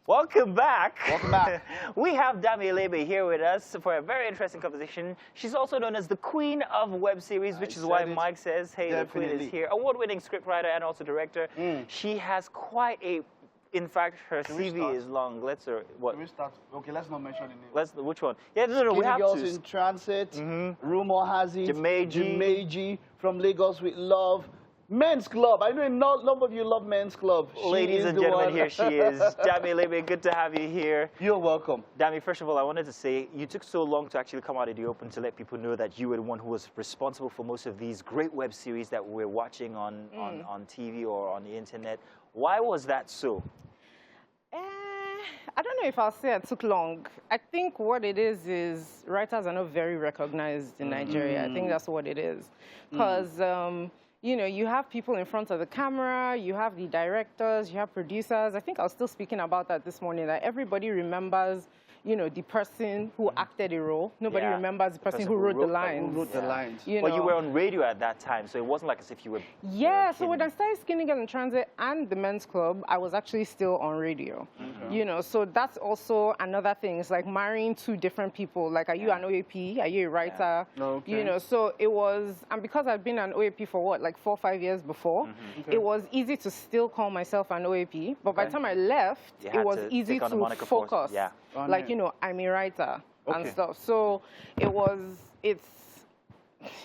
Welcome back. Welcome back. We have Dami Elebe here with us for a very interesting conversation. She's also known as the Queen of Web Series, which is why Mike says, hey, the Queen is here. Award-winning scriptwriter and also director. She has quite a... In fact, her CV is long. Let's what? Can we start? Okay, let's not mention the name. Which one? Yeah, no, we have Girls to. in Transit. Rumor has it. Jumeji from Lagos with Love. Men's Club. I know a number of you love Men's Club. Ladies and gentlemen, here she is. Dami Elebe, good to have you here. You're welcome. Dami, first of all, I wanted to say you took so long to actually come out of the open to let people know that you were the one who was responsible for most of these great web series that we're watching on TV or on the internet. Why was that so? I don't know if I'll say it took long. I think what it is writers are not very recognized in Nigeria. I think that's what it is. Because, you have people in front of the camera, you have the directors, you have producers. I think I was still speaking about that this morning, that everybody remembers, the person who acted a role. Nobody remembers the person who wrote the lines. Who wrote the lines. Well, you were on radio at that time, so it wasn't like as if you were... Yeah, so when I started Skinny Girl in Transit and the Men's Club, I was actually still on radio. So that's also another thing. It's like marrying two different people. Like, are you an OAP? Are you a writer? So it was... And because I've been an OAP for what, like 4 or 5 years before, it was easy to still call myself an OAP. But by the time I left, it was easy to focus. Like, I'm a writer and stuff. So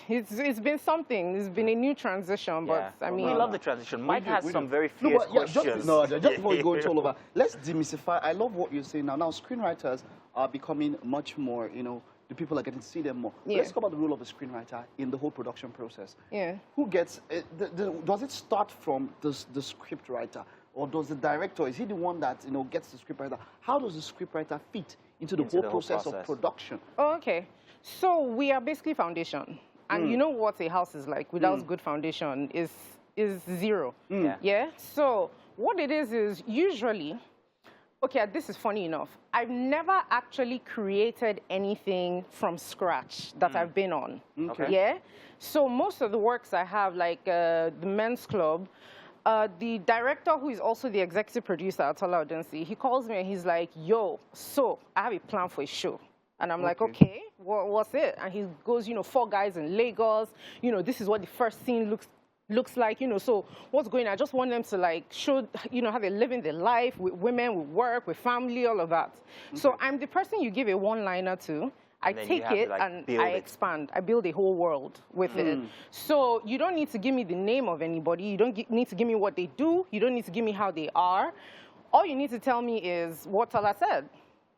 it's been something. It's been a new transition, but we love the transition. Mike has some very fierce questions. Just before we go into all of that, let's demystify. I love what you're saying now. Now, screenwriters are becoming much more, the people are getting to see them more. Let's talk about the role of a screenwriter in the whole production process. Who gets, does it start from the script writer? Or does the director, is he the one that gets the scriptwriter? How does the scriptwriter fit into the whole process of production? Oh, okay. So we are basically foundation. And you know what a house is like without good foundation is zero. So what it is usually, okay, this is funny enough. I've never actually created anything from scratch that I've been on. So most of the works I have, like the Men's Club, the director, who is also the executive producer at Tola Odensi, he calls me and he's like, yo, so I have a plan for a show. And I'm like, okay, what's it? And he goes, 4 guys in Lagos, this is what the first scene looks like, so what's going on? I just want them to like show, how they're living their life with women, with work, with family, all of that. So I'm the person you give a one-liner to. I take it and I expand. I build a whole world with it. So you don't need to give me the name of anybody. You don't need to give me what they do. You don't need to give me how they are. All you need to tell me is what Tola said.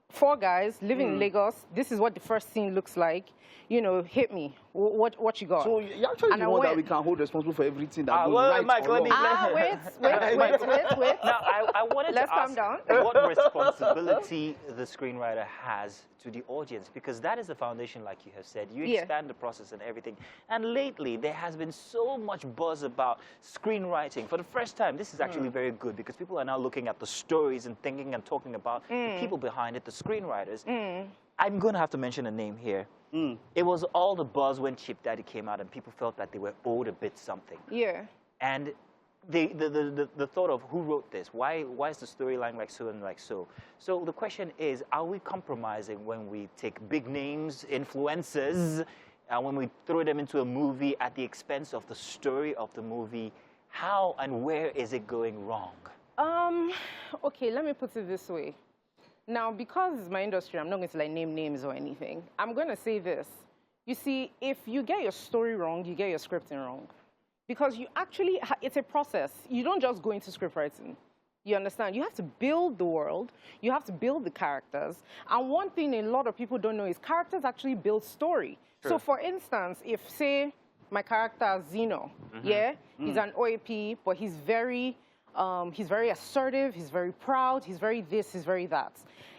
4 guys living in Lagos. This is what the first scene looks like. Hit me. What you got? So you actually know that we can hold responsible for everything that goes right Mike, or wrong. Wait. Now, I wanted Let's to ask calm down. what responsibility the screenwriter has to the audience, because that is the foundation, like you have said. You expand the process and everything. And lately, there has been so much buzz about screenwriting. For the first time, this is actually very good, because people are now looking at the stories and thinking and talking about the people behind it, the screenwriters. I'm going to have to mention a name here. It was all the buzz when Chip Daddy came out and people felt that they were owed a bit something. Yeah. And the thought of who wrote this, why is the storyline like so and like so? So the question is, are we compromising when we take big names, influencers, and when we throw them into a movie at the expense of the story of the movie? How and where is it going wrong? Okay, let me put it this way. Now, because it's my industry, I'm not going to like name names or anything. I'm going to say this. You see, if you get your story wrong, you get your scripting wrong. Because you actually, it's a process. You don't just go into script writing. You understand? You have to build the world. You have to build the characters. And one thing a lot of people don't know is characters actually build story. Sure. So for instance, if say my character Zeno, he's an OAP, but he's very assertive, he's very proud, he's very this, he's very that.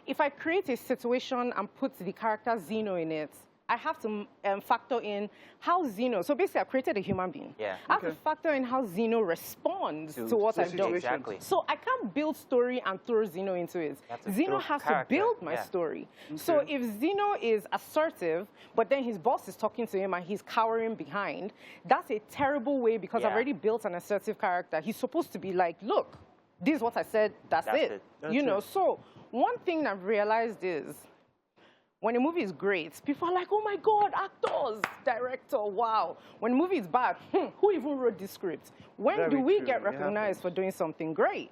If I create a situation and put the character Zeno in it, I have to factor in how Zeno, so basically I've created a human being. Yeah. I have to factor in how Zeno responds to what I've done. Exactly. So I can't build story and throw Zeno into it. Zeno has to build my story. So if Zeno is assertive, but then his boss is talking to him and he's cowering behind, that's a terrible way, because I've already built an assertive character. He's supposed to be like, look, this is what I said, that's it. So one thing I've realized is, when a movie is great, people are like, oh my God, actors, director, wow. When a movie is bad, who even wrote this script? When do we get recognized for doing something great?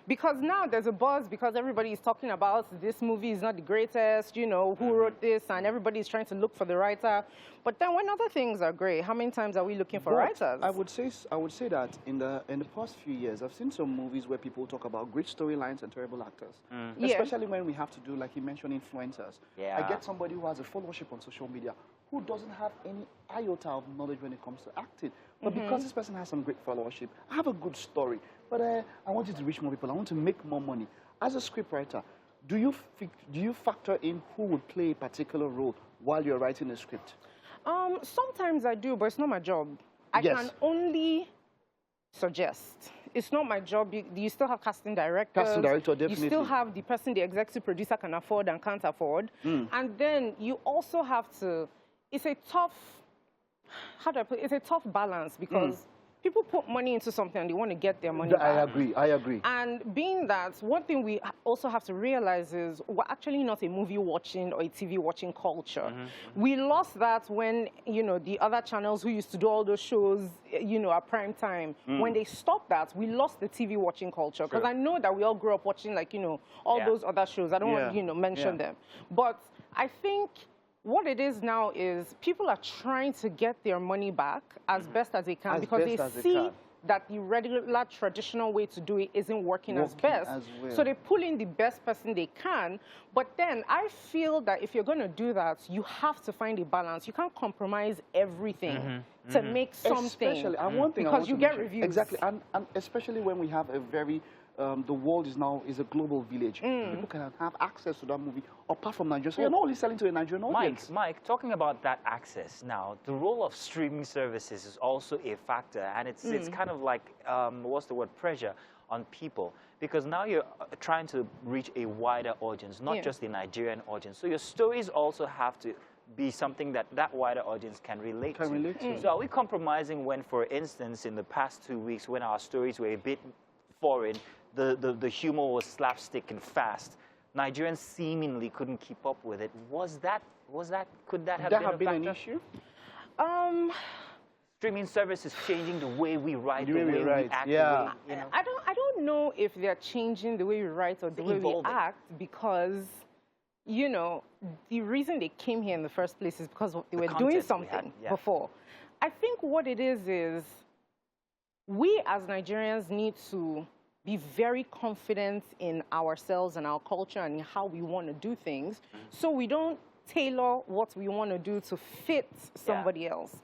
Because now there's a buzz, because everybody is talking about this movie is not the greatest, who wrote this, and everybody is trying to look for the writer. But then when other things are great, how many times are we looking for writers? I would say that in the past few years, I've seen some movies where people talk about great storylines and terrible actors. Especially when we have to do, like you mentioned, influencers. I get somebody who has a followership on social media who doesn't have any iota of knowledge when it comes to acting. But because this person has some great followership, I have a good story, but I want you to reach more people. I want to make more money. As a scriptwriter, do you factor in who would play a particular role while you're writing a script? Sometimes I do, but it's not my job. I can only suggest. It's not my job. You still have casting directors. Casting director, definitely. You still have the person the executive producer can afford and can't afford. And then you also have to, it's a tough, how do I put it? It's a tough balance, because people put money into something and they want to get their money back. I agree. And being that, one thing we also have to realize is we're actually not a movie watching or a TV watching culture. We lost that when, the other channels who used to do all those shows, at prime time, when they stopped that, we lost the TV watching culture. Because I know that we all grew up watching, like, all those other shows. I don't want to, mention them. But I think what it is now is people are trying to get their money back as best as they can, because they see that the regular traditional way to do it isn't working as best. So they pull in the best person they can. But then I feel that if you're going to do that, you have to find a balance. You can't compromise everything to make something. Especially, one thing because you get reviews. Exactly, and especially when we have a very the world is a global village. People can have access to that movie apart from Nigeria. So you're not only selling to a Nigerian audience. Mike, talking about that access now, the role of streaming services is also a factor, and it's kind of like, what's the word, pressure on people, because now you're trying to reach a wider audience, not just the Nigerian audience. So your stories also have to be something that that wider audience can relate to. Mm. So are we compromising when, for instance, in the past 2 weeks, when our stories were a bit foreign, the humor was slapstick and fast, Nigerians seemingly couldn't keep up with it. Could that have been an issue? Streaming service is changing the way we write, the way we act. Yeah. The way, you know. I don't know if they're changing the way we write or the way we act, because, you know, the reason they came here in the first place is because they were doing something before. I think what it is we as Nigerians need to be very confident in ourselves and our culture and how we want to do things, so we don't tailor what we want to do to fit somebody else.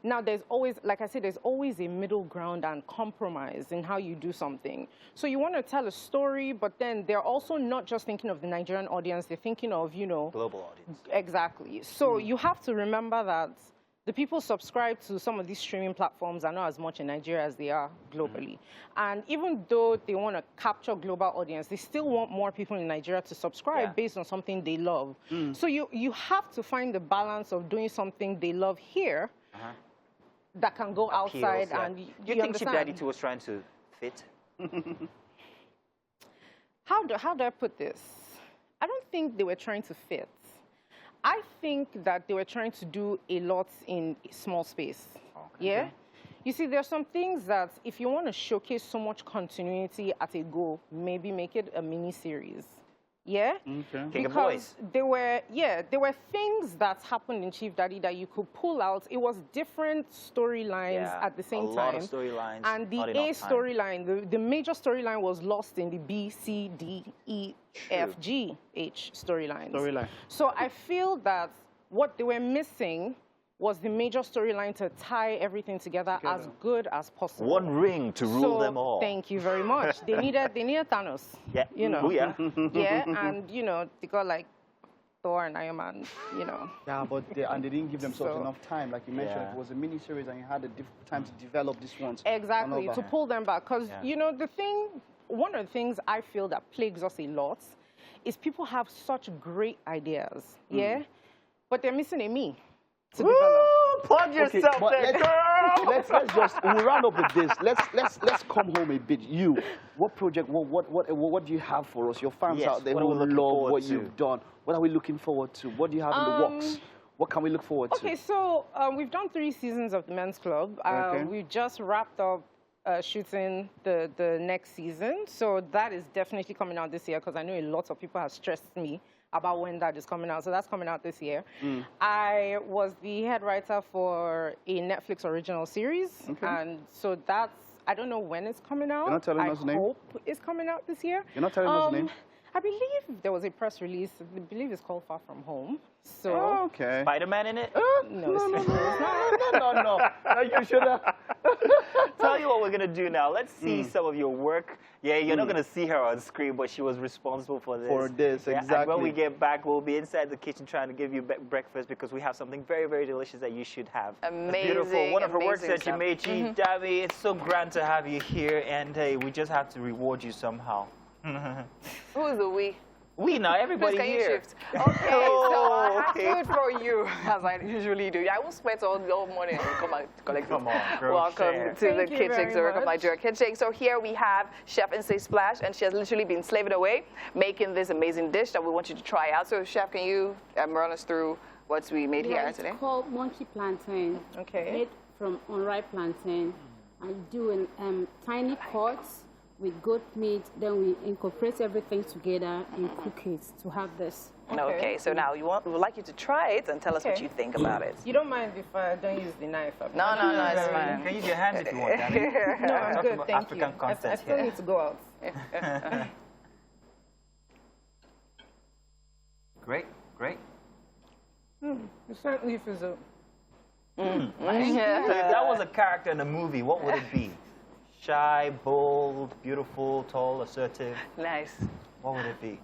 Now, there's always, like I said, there's always a middle ground and compromise in how you do something. So you want to tell a story, but then they're also not just thinking of the Nigerian audience, they're thinking of, you know... global audience. Exactly. So you have to remember that the people subscribe to some of these streaming platforms are not as much in Nigeria as they are globally. And even though they want to capture global audience, they still want more people in Nigeria to subscribe based on something they love. So you have to find the balance of doing something they love here that can go outside. And you think Chief Daddy 2 was trying to fit? How do I put this? I don't think they were trying to fit. I think that they were trying to do a lot in a small space. Yeah? You see, there are some things that if you want to showcase so much continuity at a go, maybe make it a mini-series. Yeah? King of Because there were things that happened in Chief Daddy that you could pull out. It was different storylines at the same time. A lot of storylines. And the A storyline, the major storyline was lost in the B, C, D, E, F, G, H storylines. So I feel that what they were missing was the major storyline to tie everything together as good as possible. One ring to rule them all. Thank you very much. They needed Thanos. Yeah. You know. Oh, yeah. Yeah, and you know, they got like Thor and Iron Man, you know. Yeah, but they didn't give themselves enough time. Like you mentioned, it was a mini-series and you had time to develop this one. Exactly, to pull them back. Because, you know, one of the things I feel that plagues us a lot is people have such great ideas, but they're missing a me. To develop. Plug yourself there, girl! Let's just, we'll round up with this. Let's come home a bit. You, what project, what do you have for us? Your fans out there who love what you've done. What are we looking forward to? What do you have in the works? What can we look forward to? Okay, so we've done 3 seasons of the Men's Club. We just wrapped up shooting the next season. So that is definitely coming out this year because I know a lot of people have stressed me about when that is coming out. So that's coming out this year. I was the head writer for a Netflix original series. And so that's, I don't know when it's coming out. You're not telling us the name? I hope it's coming out this year. You're not telling us the name? I believe there was a press release. I believe it's called Far From Home. So okay. Spider-Man in it? No, it's not. No. You should have. Tell you what we're going to do now. Let's see some of your work. Yeah, you're not going to see her on screen, but she was responsible for this. Exactly. And when we get back, we'll be inside the kitchen trying to give you breakfast because we have something very, very delicious that you should have. Amazing. Beautiful. One of her works that stuff. you made, Chief Dami. It's so grand to have you here, and we just have to reward you somehow. Who is the we? We now, everybody Please, can here. you shift? Okay, so I have food for you, as I usually do. I will sweat all morning and come and collect Come it. on, girl, Welcome share. to the kitchen, to Welcome much. Nigeria Kitchen. So here we have Chef Insay Splash, and she has literally been slaving away, making this amazing dish that we want you to try out. So Chef, can you run us through what we made here today? It's called monkey plantain. Okay. Made from unripe plantain. I do in tiny cuts with goat meat, then we incorporate everything together and cook it to have this. Okay, so now we would like you to try it and tell us what you think about it. You don't mind if I don't use the knife? No, it's fine. You can use your hands if you want, Dami. No, I'm good, thank African you. content I still here. need to go out. Great. The scent leaf is a... So if that was a character in a movie, what would it be? Shy, bold, beautiful, tall, assertive. Nice. What would it be?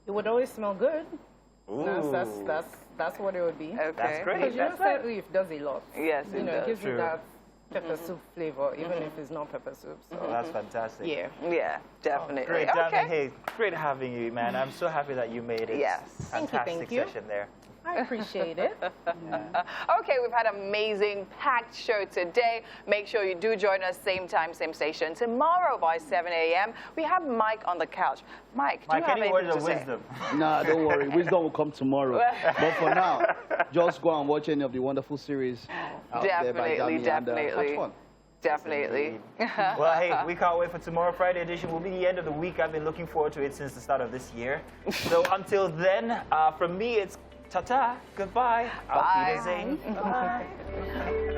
It would always smell good. Ooh. That's what it would be. Okay. That's great. Because you know, scent leaf does a lot. Yes, You it know, does. it gives True. you that pepper soup flavor, even if it's not pepper soup. So That's fantastic. yeah. Yeah, definitely. Oh, Great, Dami. Okay. Hey, great having you, man. I'm so happy that you made it. Yes. Thank you, Fantastic thank you. session there. I appreciate it. Okay, we've had an amazing, packed show today. Make sure you do join us same time, same station tomorrow by 7 a.m. We have Mike on the couch. Mike, do you have any words anything of to say? wisdom? Nah, don't worry. Wisdom will come tomorrow. But for now, just go and watch any of the wonderful series out there by Dami and have fun. Definitely. Well, hey, we can't wait for tomorrow. Friday edition will be the end of the week. I've been looking forward to it since the start of this year. So until then, from me, it's ta-ta, goodbye, auf Wiedersehen. Bye.